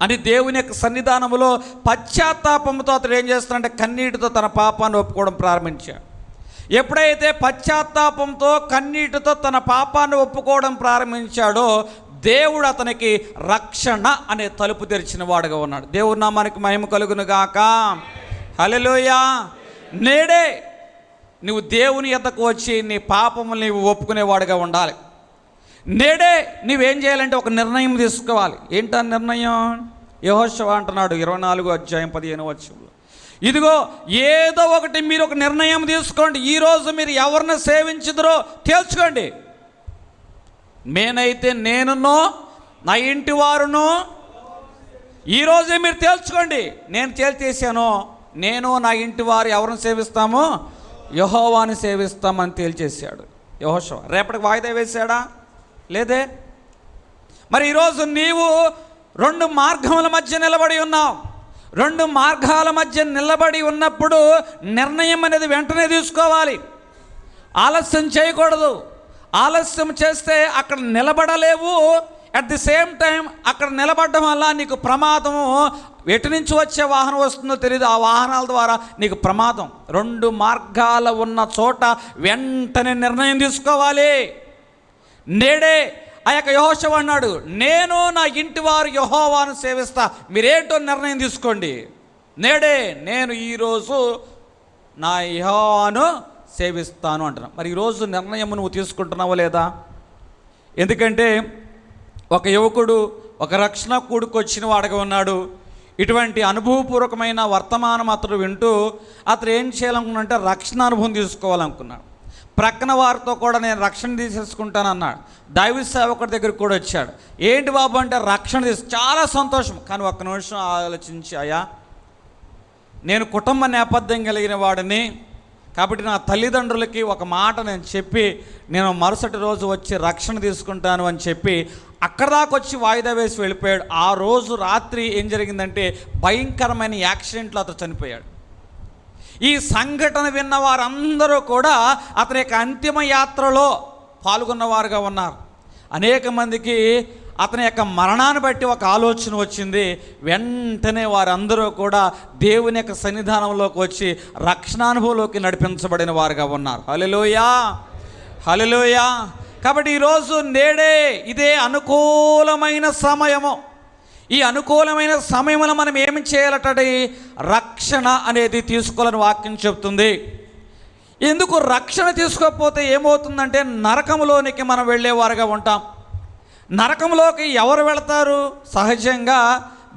అని దేవుని యొక్క సన్నిధానములో పశ్చాత్తాపంతో అతడు ఏం చేస్తాడంటే కన్నీటితో తన పాపాన్ని ఒప్పుకోవడం ప్రారంభించాడు. ఎప్పుడైతే పశ్చాత్తాపంతో కన్నీటితో తన పాపాన్ని ఒప్పుకోవడం ప్రారంభించాడో దేవుడు అతనికి రక్షణ అనే తలుపు తెరిచిన వాడుగా ఉన్నాడు. దేవుడి నామానికి మహిమ కలుగును గాక. హల్లెలూయా. నేడే నువ్వు దేవుని యొద్దకు వచ్చి నీ పాపములు నీవు ఒప్పుకునేవాడుగా ఉండాలి. నేడే నువ్వేం చేయాలంటే ఒక నిర్ణయం తీసుకోవాలి. ఏంటా నిర్ణయం? యెహోషువ అంటున్నాడు 24:15 ఇదిగో ఏదో ఒకటి మీరు ఒక నిర్ణయం తీసుకోండి. ఈరోజు మీరు ఎవరిని సేవించుదురో తేల్చుకోండి. నేనైతే నేనునో నా ఇంటి వారును ఈరోజే మీరు తేల్చుకోండి. నేను తేల్చేసాను, నేను నా ఇంటి వారు ఎవరిని సేవిస్తామో యెహోవాని సేవిస్తామని తేల్చేశాడు యెహోషువ. రేపటికి వాయిదా వేశాడా? లేదే. మరి ఈరోజు నీవు 2 మార్గముల మధ్య నిలబడి ఉన్నావు. 2 మార్గాల మధ్య నిలబడి ఉన్నప్పుడు నిర్ణయం అనేది వెంటనే తీసుకోవాలి. ఆలస్యం చేయకూడదు. ఆలస్యం చేస్తే అక్కడ నిలబడలేవు. అట్ ది సేమ్ టైం అక్కడ నిలబడడం వల్ల నీకు ప్రమాదము, ఎటు నుంచి వచ్చే వాహనం వస్తుందో తెలియదు, ఆ వాహనాల ద్వారా నీకు ప్రమాదం. 2 మార్గాల ఉన్న చోట వెంటనే నిర్ణయం తీసుకోవాలి. నేడే ఆ యొక్క యెహోషువ అన్నాడు, నేను నా ఇంటి వారు యెహోవాను సేవిస్తా. మీరేంటో నిర్ణయం తీసుకోండి. నేడే నేను ఈరోజు నా యెహోవాను సేవిస్తాను అంటున్నా. మరి ఈరోజు నిర్ణయం నువ్వు తీసుకుంటున్నావో లేదా? ఎందుకంటే ఒక యువకుడు ఒక రక్షణ కూడుకు వచ్చిన వాడుగా ఉన్నాడు. ఇటువంటి అనుభవపూర్వకమైన వర్తమానం అతడు వింటూ అతడు ఏం చేయాలనుకున్నాడంటే రక్షణ అనుభవం తీసుకోవాలనుకున్నాడు. ప్రక్కన వారితో కూడా నేను రక్షణ తీసేసుకుంటాను అన్నాడు. దైవ సేవకుడి దగ్గరికి కూడా వచ్చాడు. ఏంటి బాబు అంటే రక్షణ చాలా సంతోషం. కానీ ఒక్క నిమిషం ఆలోచించి, అయ్యా నేను కుటుంబ నేపథ్యం కలిగిన వాడిని కాబట్టి నా తల్లిదండ్రులకి ఒక మాట నేను చెప్పి నేను మరుసటి రోజు వచ్చి రక్షణ తీసుకుంటాను అని చెప్పి అక్కడ దాకా వచ్చి వాయిదా వేసి వెళ్ళిపోయాడు. ఆ రోజు రాత్రి ఏం జరిగిందంటే భయంకరమైన యాక్సిడెంట్లో అతను చనిపోయాడు. ఈ సంఘటన విన్న వారందరూ కూడా అతని యొక్క అంతిమ యాత్రలో పాల్గొన్నవారుగా ఉన్నారు. అనేక మందికి అతని యొక్క మరణాన్ని బట్టి ఒక ఆలోచన వచ్చింది. వెంటనే వారందరూ కూడా దేవుని యొక్క సన్నిధానంలోకి వచ్చి రక్షణానుభవంలోకి నడిపించబడిన వారుగా ఉన్నారు. హల్లెలూయా, హల్లెలూయా. కాబట్టి ఈరోజు నేడే ఇదే అనుకూలమైన సమయము. ఈ అనుకూలమైన సమయంలో మనం ఏమి చేయాలటండి? రక్షణ అనేది తీసుకోవాలని వాక్యం చెప్తుంది. ఎందుకు రక్షణ తీసుకోకపోతే ఏమవుతుందంటే నరకంలోనికి మనం వెళ్ళేవారుగా ఉంటాం. నరకంలోకి ఎవరు వెళతారు? సహజంగా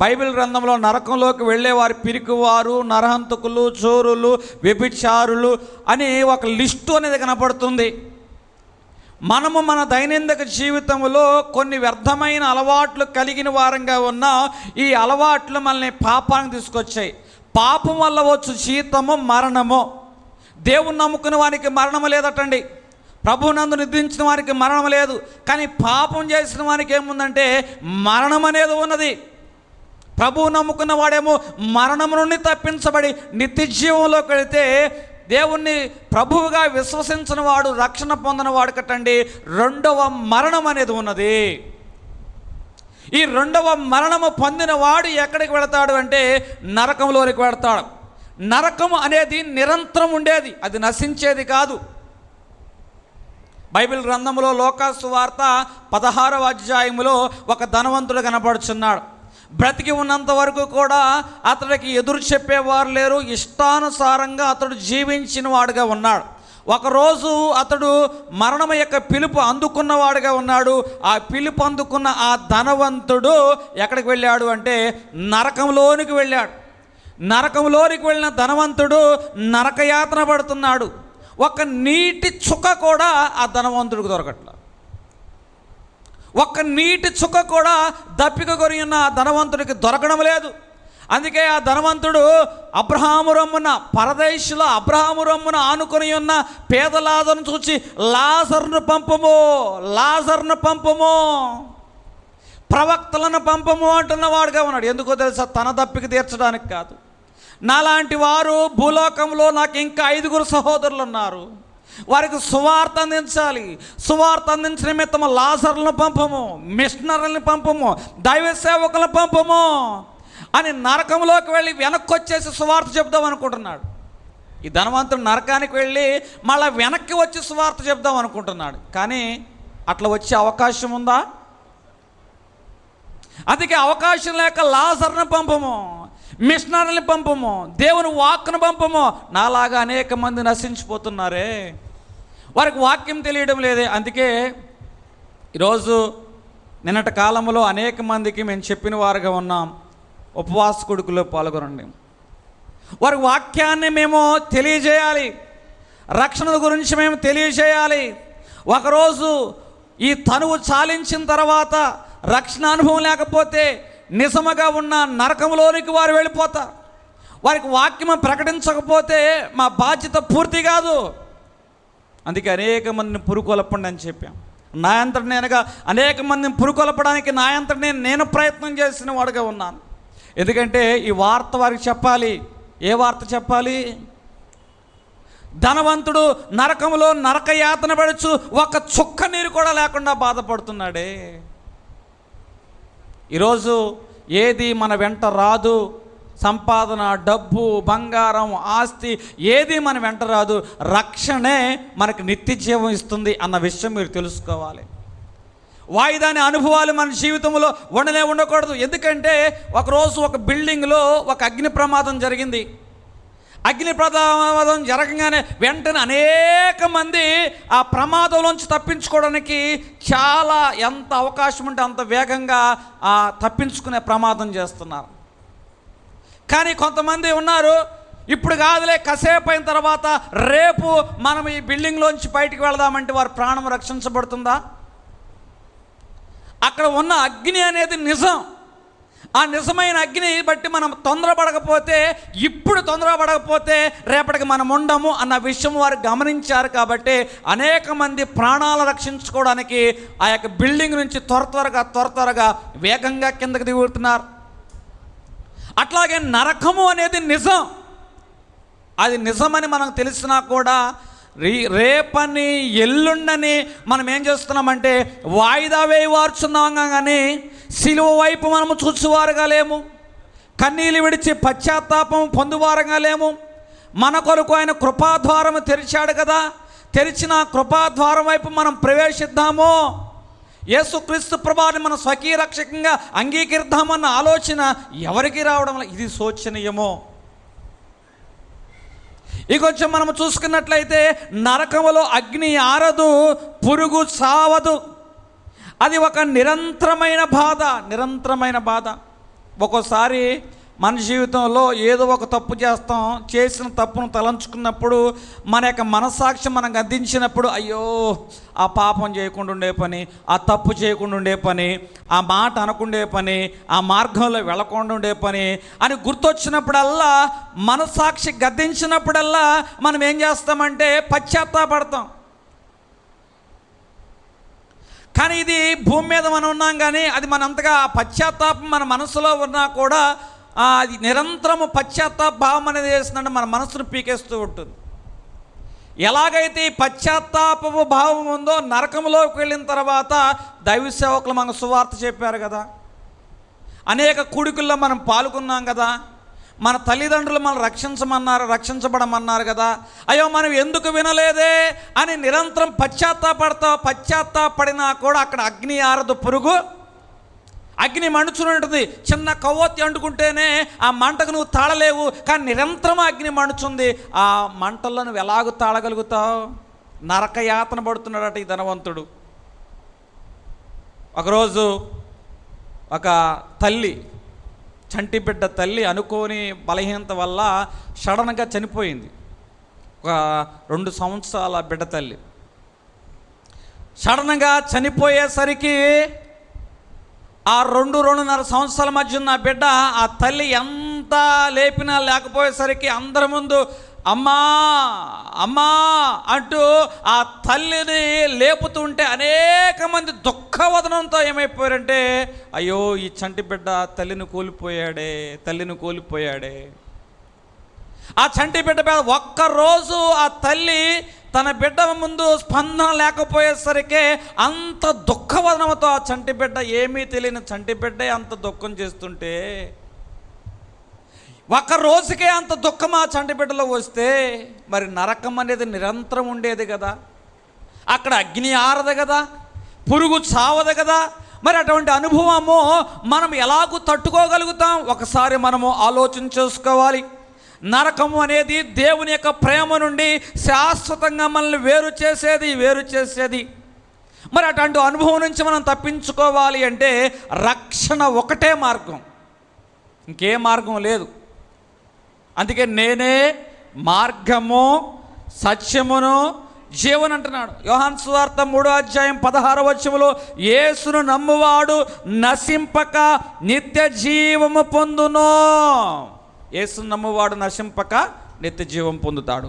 బైబిల్ గ్రంథంలో నరకంలోకి వెళ్ళేవారు పిరికివారు, నరహంతకులు, చోరులు, వ్యభిచారులు అని ఒక లిస్టు అనేది కనపడుతుంది. మనము మన దైనందిక జీవితంలో కొన్ని వ్యర్థమైన అలవాట్లు కలిగిన వారంగా ఉన్న ఈ అలవాట్లు మనల్ని పాపానికి తీసుకొచ్చాయి. పాపం వల్ల వచ్చు జీతము మరణము. దేవుని నమ్ముకున్న వారికి మరణము లేదటండి. ప్రభువునందు నిద్రించిన వారికి మరణం లేదు. కానీ పాపం చేసిన వారికి ఏముందంటే మరణం అనేది ఉన్నది. ప్రభువు నమ్ముకున్న వాడేమో మరణం నుండి తప్పించబడి నిత్య జీవంలోకి వెళితే, దేవుణ్ణి ప్రభువుగా విశ్వసించిన వాడు, రక్షణ పొందిన వాడు కట్టండి రెండవ మరణం అనేది ఉన్నది. ఈ రెండవ మరణము పొందిన వాడు ఎక్కడికి వెళతాడు అంటే నరకంలోనికి వెళతాడు. నరకం అనేది నిరంతరం ఉండేది, అది నశించేది కాదు. బైబిల్ గ్రంథంలో లోకాసు సువార్త 16వ అధ్యాయములో ఒక ధనవంతుడు కనపడుచున్నాడు. బ్రతికి ఉన్నంత వరకు కూడా అతడికి ఎదురు చెప్పేవారు లేరు. ఇష్టానుసారంగా అతడు జీవించిన వాడుగా ఉన్నాడు. ఒకరోజు అతడు మరణం యొక్క పిలుపు అందుకున్నవాడుగా ఉన్నాడు. ఆ పిలుపు అందుకున్న ఆ ధనవంతుడు ఎక్కడికి వెళ్ళాడు అంటే నరకంలోనికి వెళ్ళాడు. నరకంలోనికి వెళ్ళిన ధనవంతుడు నరకయాతన పడుతున్నాడు. ఒక నీటి చుక్క కూడా ఆ ధనవంతుడికి దొరకట్ల. ఒక్క నీటి చుక్క కూడా దప్పిక కొని ఉన్న ధనవంతుడికి దొరకడం లేదు. అందుకే ఆ ధనవంతుడు అబ్రహాము రొమ్మున, పరదేశంలో అబ్రహాము రొమ్మున ఆనుకొని ఉన్న పేదలాజరును చూచి లాజరును పంపము, లాజరును పంపము, ప్రవక్తలను పంపము అంటున్నవాడుగా ఉన్నాడు. ఎందుకో తెలుసా? తన దప్పిక తీర్చడానికి కాదు. నాలాంటి వారు భూలోకంలో నాకు ఇంకా 5 సహోదరులు ఉన్నారు, వారికి సువార్త అందించాలి. సువార్త అందించిన నిమిత్తం లాజరులను పంపము, మిషనరీలను పంపము, దైవ సేవకులను పంపము అని నరకంలోకి వెళ్ళి వెనక్కి వచ్చేసి సువార్త చెప్దాం అనుకుంటున్నాడు. ఈ ధనవంతుడు నరకానికి వెళ్ళి మళ్ళీ వెనక్కి వచ్చి సువార్త చెప్దాం అనుకుంటున్నాడు. కానీ అట్లా వచ్చే అవకాశం ఉందా? అందుకే అవకాశం లేక లాజరును పంపము, మిషనరీని పంపము, దేవుని వాక్కును పంపము. నాలాగా అనేక మంది నశించిపోతున్నారే, వారికి వాక్యం తెలియడం లేదే. అందుకే ఈరోజు నిన్నటి కాలంలో అనేక మందికి మేము చెప్పిన వారుగా ఉన్నాం, ఉపవాస కొడుకులో పాల్గొనండి. వారి వాక్యాన్ని మేము తెలియజేయాలి, రక్షణ గురించి మేము తెలియజేయాలి. ఒకరోజు ఈ తనువు చాలించిన తర్వాత రక్షణ అనుభవం లేకపోతే నిజముగా ఉన్న నరకంలోనికి వారు వెళ్ళిపోతారు. వారికి వాక్యం ప్రకటించకపోతే మా బాధ్యత పూర్తి కాదు. అందుకే అనేక మందిని పురుకొలపండి అని చెప్పాం. నా అంతటి నేనుగా అనేక మందిని పురుకొలపడానికి నా అంతటి నేను ప్రయత్నం చేసిన వాడుగా ఉన్నాను. ఎందుకంటే ఈ వార్త వారికి చెప్పాలి. ఏ వార్త చెప్పాలి? ధనవంతుడు నరకంలో నరకయాతన పడుచు ఒక చుక్క నీరు కూడా లేకుండా బాధపడుతున్నాడే. ఈరోజు ఏది మన వెంట రాదు. సంపాదన, డబ్బు, బంగారం, ఆస్తి ఏది మన వెంట రాదు. రక్షణే మనకు నిత్య జీవం ఇస్తుంది అన్న విషయం మీరు తెలుసుకోవాలి. వాయిదాని అనుభవాలు మన జీవితంలో ఉండకూడదు. ఎందుకంటే ఒకరోజు ఒక బిల్డింగ్లో ఒక అగ్ని ప్రమాదం జరిగింది. అగ్ని ప్రమాదం జరగగానే వెంటనే అనేక మంది ఆ ప్రమాదంలోంచి తప్పించుకోవడానికి చాలా ఎంత అవకాశం ఉంటే అంత వేగంగా తప్పించుకునే ప్రమాదం చేస్తున్నారు. కానీ కొంతమంది ఉన్నారు, ఇప్పుడు కాదులే కాసేపు అయిన తర్వాత రేపు మనం ఈ బిల్డింగ్లోంచి బయటికి వెళదామంటే వారి ప్రాణం రక్షించబడుతుందా? అక్కడ ఉన్న అగ్ని అనేది నిజం. ఆ నిజమైన అగ్ని బట్టి మనం ఇప్పుడు తొందరపడకపోతే రేపటికి మనం ఉండము అన్న విషయం వారు గమనించారు. కాబట్టి అనేక మంది ప్రాణాలు రక్షించుకోవడానికి ఆ యొక్క బిల్డింగ్ నుంచి త్వరగా వేగంగా కిందకి దిగుతున్నారు. అట్లాగే నరకము అనేది నిజం. అది నిజమని మనకు తెలిసినా కూడా రేపని ఎల్లుండని మనం ఏం చేస్తున్నామంటే వాయిదా వేయవార్చున్నాం. కానీ సిలువ వైపు మనము చూచువారుగా లేము, కన్నీళ్ళు విడిచి పశ్చాత్తాపం పొందువారుగా లేము. మన కొరకు ఆయన కృపాద్వారము తెరిచాడు కదా, తెరిచిన కృపాద్వారం వైపు మనం ప్రవేశిద్దామో, యేసుక్రీస్తు ప్రభువుని మన స్వకీయ రక్షకంగా అంగీకరిద్దామన్న ఆలోచన ఎవరికి రావడం ఇది శోచనీయమో. ఇంకొంచెం మనం చూసుకున్నట్లయితే నరకములో అగ్ని ఆరదు, పురుగు చావదు. అది ఒక నిరంతరమైన బాధ. ఒక్కోసారి మన జీవితంలో ఏదో ఒక తప్పు చేస్తాం. చేసిన తప్పును తలంచుకున్నప్పుడు మన యొక్క మనస్సాక్షి మనం గద్దించినప్పుడు, అయ్యో ఆ పాపం చేయకుండా ఉండే పని, ఆ తప్పు చేయకుండా ఉండే పని, ఆ మాట అనకుండే పని, ఆ మార్గంలో వెళ్ళకుండా ఉండే పని అని గుర్తొచ్చినప్పుడల్లా, మనస్సాక్షి గద్దించినప్పుడల్లా మనం ఏం చేస్తామంటే పశ్చాత్తాపడతాం. కానీ ఇది భూమి మీద మనం ఉన్నాం, కానీ అది మనంతగా ఆ పశ్చాత్తాపం మన మనసులో ఉన్నా కూడా అది నిరంతరము పశ్చాత్తాప భావం అనేది చేస్తుందంటే మన మనసును పీకేస్తూ ఉంటుంది. ఎలాగైతే ఈ పశ్చాత్తాపపు భావం ఉందో, నరకంలోకి వెళ్ళిన తర్వాత దైవ సేవకులు మనకు సువార్త చెప్పారు కదా, అనేక కూడికల్లో మనం పాల్గొన్నాం కదా, మన తల్లిదండ్రులు మనం రక్షించబడమన్నారు కదా, అయ్యో మనం ఎందుకు వినలేదే అని నిరంతరం పశ్చాత్తాపడినా కూడా అక్కడ అగ్ని ఆరదు, పురుగు అగ్ని మండుచుంటుంది. చిన్న కవ్వొత్తి అంటుకుంటేనే ఆ మంటకు నువ్వు తాళలేవు, కానీ నిరంతరం అగ్ని మండుచుంది. ఆ మంటల్లో నువ్వు ఎలాగూ తాళగలుగుతావు? నరక యాతన పడుతున్నాడట ఈ ధనవంతుడు. ఒకరోజు ఒక తల్లి, చంటి బిడ్డ తల్లి అనుకోని బలహీనత వల్ల సడన్గా చనిపోయింది. ఒక 2 సంవత్సరాల బిడ్డ తల్లి సడన్గా చనిపోయేసరికి ఆ 2-2.5 సంవత్సరాల మధ్య ఉన్న బిడ్డ, ఆ తల్లి ఎంత లేపినా లేకపోయేసరికి అందరి ముందు అమ్మా అమ్మా అంటూ ఆ తల్లిని లేపుతుంటే అనేక మంది దుఃఖవదనంతో ఏమైపోయారంటే, అయ్యో ఈ చంటి బిడ్డ తల్లిని కోల్పోయాడే. ఆ చంటి బిడ్డ ఒక్కరోజు ఆ తల్లి తన బిడ్డ ముందు స్పందన లేకపోయేసరికి అంత దుఃఖవదనంతో ఆ చంటి బిడ్డ, ఏమీ తెలియని చంటి బిడ్డే అంత దుఃఖం చేస్తుంటే, ఒక్క రోజుకే అంత దుఃఖం ఆ చంటి బిడ్డలో వస్తే మరి నరకం అనేది నిరంతరం ఉండేది కదా, అక్కడ అగ్ని ఆరదు కదా, పురుగు చావదు కదా. మరి అటువంటి అనుభవము మనం ఎలాగూ తట్టుకోగలుగుతాం? ఒకసారి మనము ఆలోచన చేసుకోవాలి. నరకము అనేది దేవుని యొక్క ప్రేమ నుండి శాశ్వతంగా మనల్ని వేరు చేసేది. మరి అటువంటి అనుభవం నుంచి మనం తప్పించుకోవాలి అంటే రక్షణ ఒకటే మార్గం, ఇంకే మార్గం లేదు. అందుకే నేనే మార్గము, సత్యమును, జీవనం అంటున్నాడు. యోహాను సువార్త 3:16 యేసును నమ్మువాడు నశింపక నిత్య జీవము పొందును. యేసును నమ్మువాడు నశింపక నిత్య జీవం పొందుతాడు.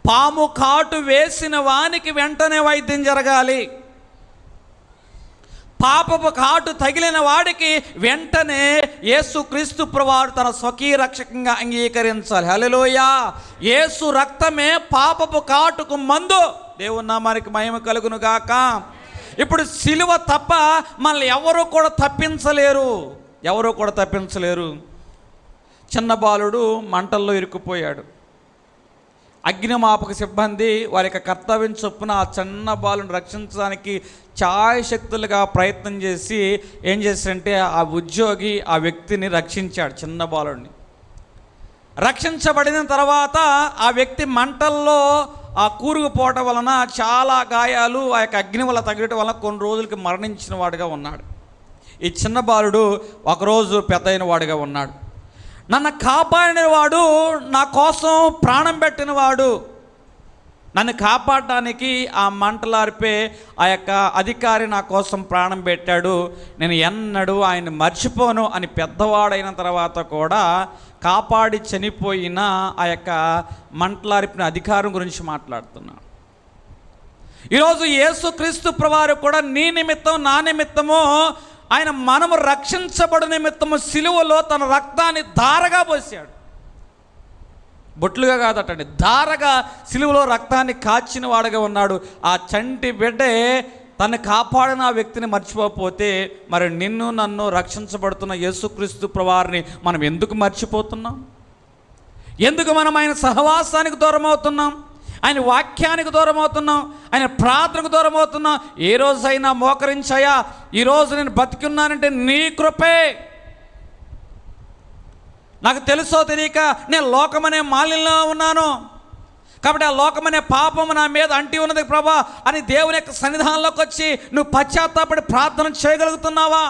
పాము కాటు వేసిన వానికి వెంటనే వైద్యం జరగాలి. పాపపు కాటు తగిలిన వాడికి వెంటనే యేసుక్రీస్తు ప్రభువారు తన స్వకీయ రక్షకంగా అంగీకరించాలి. హల్లెలూయా. యేసు రక్తమే పాపపు కాటుకు మందు. దేవుని నామానికి మహిమ కలుగును గాక. ఇప్పుడు సిలువ తప్ప మనల్ని ఎవరు కూడా తప్పించలేరు. చిన్న బాలుడు మంటల్లో ఇరుక్కుపోయాడు. అగ్నిమాపక సిబ్బంది వారి యొక్క కర్తవ్యం చొప్పున ఆ చిన్న బాలుని రక్షించడానికి ఛాయశక్తులుగా ప్రయత్నం చేసి ఏం చేశారంటే ఆ ఉద్యోగి ఆ వ్యక్తిని రక్షించాడు. చిన్న బాలుడిని రక్షించబడిన తర్వాత ఆ వ్యక్తి మంటల్లో ఆ కూరుకుపోవటం వలన చాలా గాయాలు ఆ యొక్క అగ్ని వల్ల తగ్గటం వలన కొన్ని రోజులకి మరణించిన వాడుగా ఉన్నాడు. ఈ చిన్న బాలుడు ఒకరోజు పెద్దయిన వాడుగా ఉన్నాడు. నన్ను కాపాడిన వాడు, నా కోసం ప్రాణం పెట్టిన వాడు, నన్ను కాపాడడానికి ఆ మంటలార్పే ఆ యొక్క అధికారి నా కోసం ప్రాణం పెట్టాడు, నేను ఎన్నడూ ఆయన మర్చిపోను అని పెద్దవాడైన తర్వాత కూడా కాపాడి చనిపోయిన ఆ యొక్క మంటలార్పిన అధికారం గురించి మాట్లాడుతున్నాను. ఈరోజు యేసుక్రీస్తు ప్రభువారు కూడా నీ నిమిత్తం నా నిమిత్తము ఆయన మనము రక్షించబడు నిమిత్తము సిలువలో తన రక్తాన్ని ధారగా పోసాడు. బొట్లుగా కాదటండి, ధారగా సిలువలో రక్తాన్ని కాచిన వాడుగా ఉన్నాడు. ఆ చంటి బిడ్డే తను కాపాడిన ఆ వ్యక్తిని మర్చిపోతే మరి నిన్ను నన్ను రక్షించబడుతున్న యేసుక్రీస్తు ప్రభువారిని మనం ఎందుకు మర్చిపోతున్నాం? ఎందుకు మనం ఆయన సహవాసానికి దూరం అవుతున్నాం? ఆయన వాక్యానికి దూరం అవుతున్నాం, ఆయన ప్రార్థనకు దూరం అవుతున్నాం. ఏ రోజైనా మోకరించాయా, ఈరోజు నేను బతికున్నానంటే నీ కృపే. నాకు తెలుసో తెలియక నేను లోకమనే మాలిన్యంలో ఉన్నాను, కాబట్టి ఆ లోకమనే పాపం నా మీద అంటి ఉన్నది ప్రభా అని దేవుని యొక్క సన్నిధానంలోకి వచ్చి నువ్వు పశ్చాత్తాపడి ప్రార్థన చేయగలుగుతున్నావా?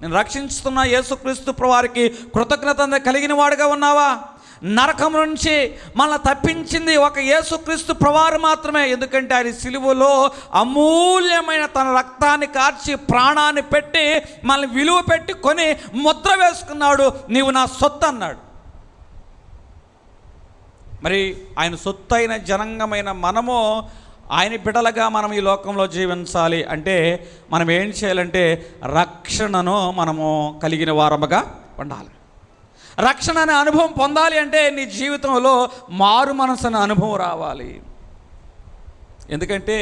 నేను రక్షిస్తున్న యేసుక్రీస్తు ప్రభువారికి కృతజ్ఞత కలిగిన వాడుగా ఉన్నావా? నరకం నుంచి మనల్ని తప్పించింది ఒక యేసుక్రీస్తు ప్రభువారు మాత్రమే. ఎందుకంటే ఆయన సిలువలో అమూల్యమైన తన రక్తాన్ని కార్చి ప్రాణాన్ని పెట్టి మనల్ని విలువ పెట్టి కొని ముద్ర వేసుకున్నాడు. నీవు నా సొత్తు అన్నాడు. మరి ఆయన సొత్తు అయిన జనాంగమైన మనము ఆయన బిడ్డలుగా మనం ఈ లోకంలో జీవించాలి అంటే మనం ఏం చేయాలంటే రక్షణను మనము కలిగిన వారముగా ఉండాలి. రక్షణ అనే అనుభవం పొందాలి అంటే నీ జీవితంలో మారు మనసు అనే అనుభవం రావాలి. ఎందుకంటే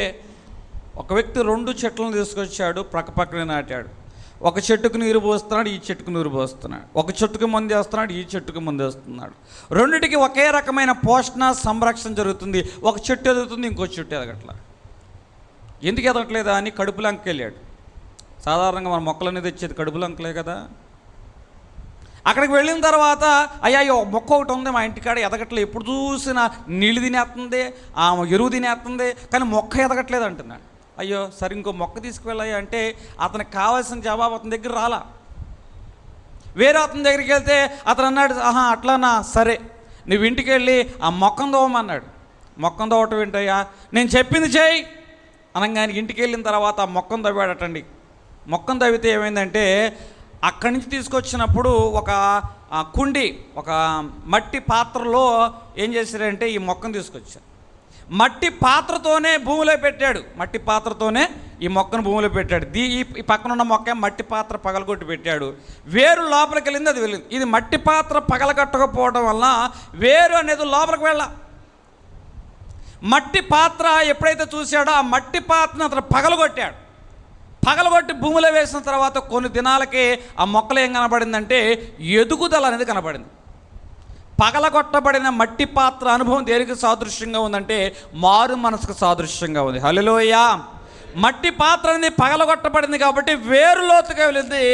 ఒక వ్యక్తి 2 చెట్లను తీసుకొచ్చాడు, పక్కనే నాటాడు. ఒక చెట్టుకు నీరు పోస్తున్నాడు, ఈ చెట్టుకు నీరు పోస్తున్నాడు. ఒక చెట్టుకు మందు వేస్తున్నాడు, ఈ చెట్టుకు మందు వేస్తున్నాడు. రెండిటికి ఒకే రకమైన పోషణ సంరక్షణ జరుగుతుంది. ఒక చెట్టు ఎదుగుతుంది, ఇంకో చెట్టు ఎదగట్లా. ఎందుకు ఎదగట్లేదా అని కడుపులంకి వెళ్ళాడు. సాధారణంగా మన మొక్కలనేది తెచ్చేది కడుపులంకలే కదా. అక్కడికి వెళ్ళిన తర్వాత అయ్యా మొక్క ఒకటి ఉంది మా ఇంటికాడ ఎదగట్లేదు, ఎప్పుడు చూసినా నీళ్ళు తినేస్తుంది, ఎరువు తినేస్తుంది, కానీ మొక్క ఎదగట్లేదు అంటున్నాడు. అయ్యో సరే ఇంకో మొక్క తీసుకువెళ్ళాయి అంటే అతనికి కావాల్సిన జవాబు అతని దగ్గర రాలా. వేరే అతని దగ్గరికి వెళ్తే అతను అన్నాడు, అట్లానా సరే నువ్వు ఇంటికి వెళ్ళి ఆ మొక్కను తోమన్నాడు. మొక్కను తోవటం ఏంటయ్యా, నేను చెప్పింది చేయి అనగానే ఇంటికి వెళ్ళిన తర్వాత ఆ మొక్కను తవ్వాడటండి. మొక్కను తవ్వితే ఏమైందంటే అక్కడి నుంచి తీసుకొచ్చినప్పుడు ఒక కుండి, ఒక మట్టి పాత్రలో ఏం చేశారంటే ఈ మొక్కను తీసుకొచ్చారు. మట్టి పాత్రతోనే భూమిలో పెట్టాడు. మట్టి పాత్రతోనే ఈ మొక్కను భూమిలో పెట్టాడు. ఈ పక్కన ఉన్న మొక్క మట్టి పాత్ర పగలగొట్టి పెట్టాడు. వేరు లోపలికి వెళ్ళింది, అది వెళ్ళింది. ఇది మట్టి పాత్ర పగలగొట్టకపోవడం వల్ల వేరు అనేది లోపలికి వెళ్ళ. మట్టి పాత్ర ఎప్పుడైతే చూశాడో ఆ మట్టి పాత్రను అతను పగలగొట్టాడు. పగలగొట్టి భూమిలో వేసిన తర్వాత కొన్ని దినాలకి ఆ మొక్కలు ఏం కనబడిందంటే ఎదుగుదల అనేది కనబడింది. పగలగొట్టబడిన మట్టి పాత్ర అనుభవం దేనికి సాదృశ్యంగా ఉందంటే మారు మనసుకు సాదృశ్యంగా ఉంది. హల్లెలూయా. మట్టి పాత్ర అనేది పగలగొట్టబడింది కాబట్టి వేరు లోతుగా వెళ్ళింది.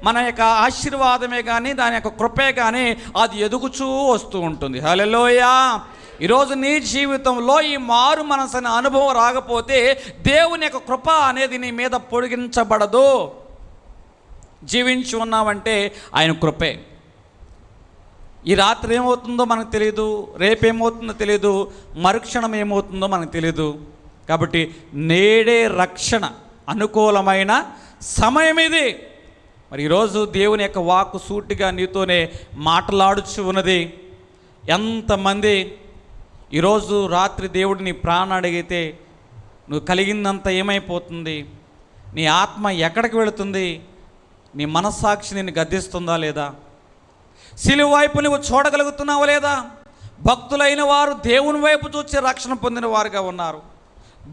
మన యొక్క ఆశీర్వాదమే కానీ దాని యొక్క కృపే కానీ అది ఎదుగుచూ వస్తూ ఉంటుంది. హల్లెలూయా. ఈరోజు నీ జీవితంలో ఈ మారు మనసు అనే అనుభవం రాకపోతే దేవుని యొక్క కృప అనేది నీ మీద పొడిగించబడదు. జీవించి ఉన్నామంటే ఆయన కృపే. ఈ రాత్రి ఏమవుతుందో మనకు తెలియదు, రేపేమవుతుందో తెలియదు, మరుక్షణం ఏమవుతుందో మనకు తెలియదు. కాబట్టి నేడే రక్షణ అనుకూలమైన సమయం ఇది. మరి ఈరోజు దేవుని యొక్క వాక్కు సూటిగా నీతోనే మాట్లాడుచు ఉన్నది. ఎంతమంది ఈరోజు రాత్రి దేవుడు నీ ప్రాణం అడిగితే నువ్వు కలిగిందంత ఏమైపోతుంది? నీ ఆత్మ ఎక్కడికి వెళుతుంది? నీ మనస్సాక్షి నిన్ను గద్దిస్తుందా లేదా? సిలువ వైపు నువ్వు చూడగలుగుతున్నావా లేదా? భక్తులైన వారు దేవుని వైపు చూసి రక్షణ పొందిన వారుగా ఉన్నారు.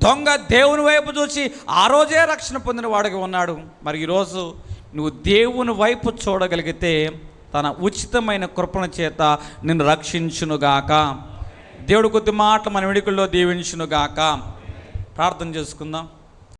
దొంగ దేవుని వైపు చూసి ఆ రోజే రక్షణ పొందిన వాడుగా ఉన్నాడు. మరి ఈరోజు నువ్వు దేవుని వైపు చూడగలిగితే తన ఉచితమైన కృపణ చేత నిన్ను రక్షించునుగాక. దేవుడు కొద్ది మాటలు మన వెనుకల్లో దీవించునుగాక. ప్రార్థన చేసుకుందాం.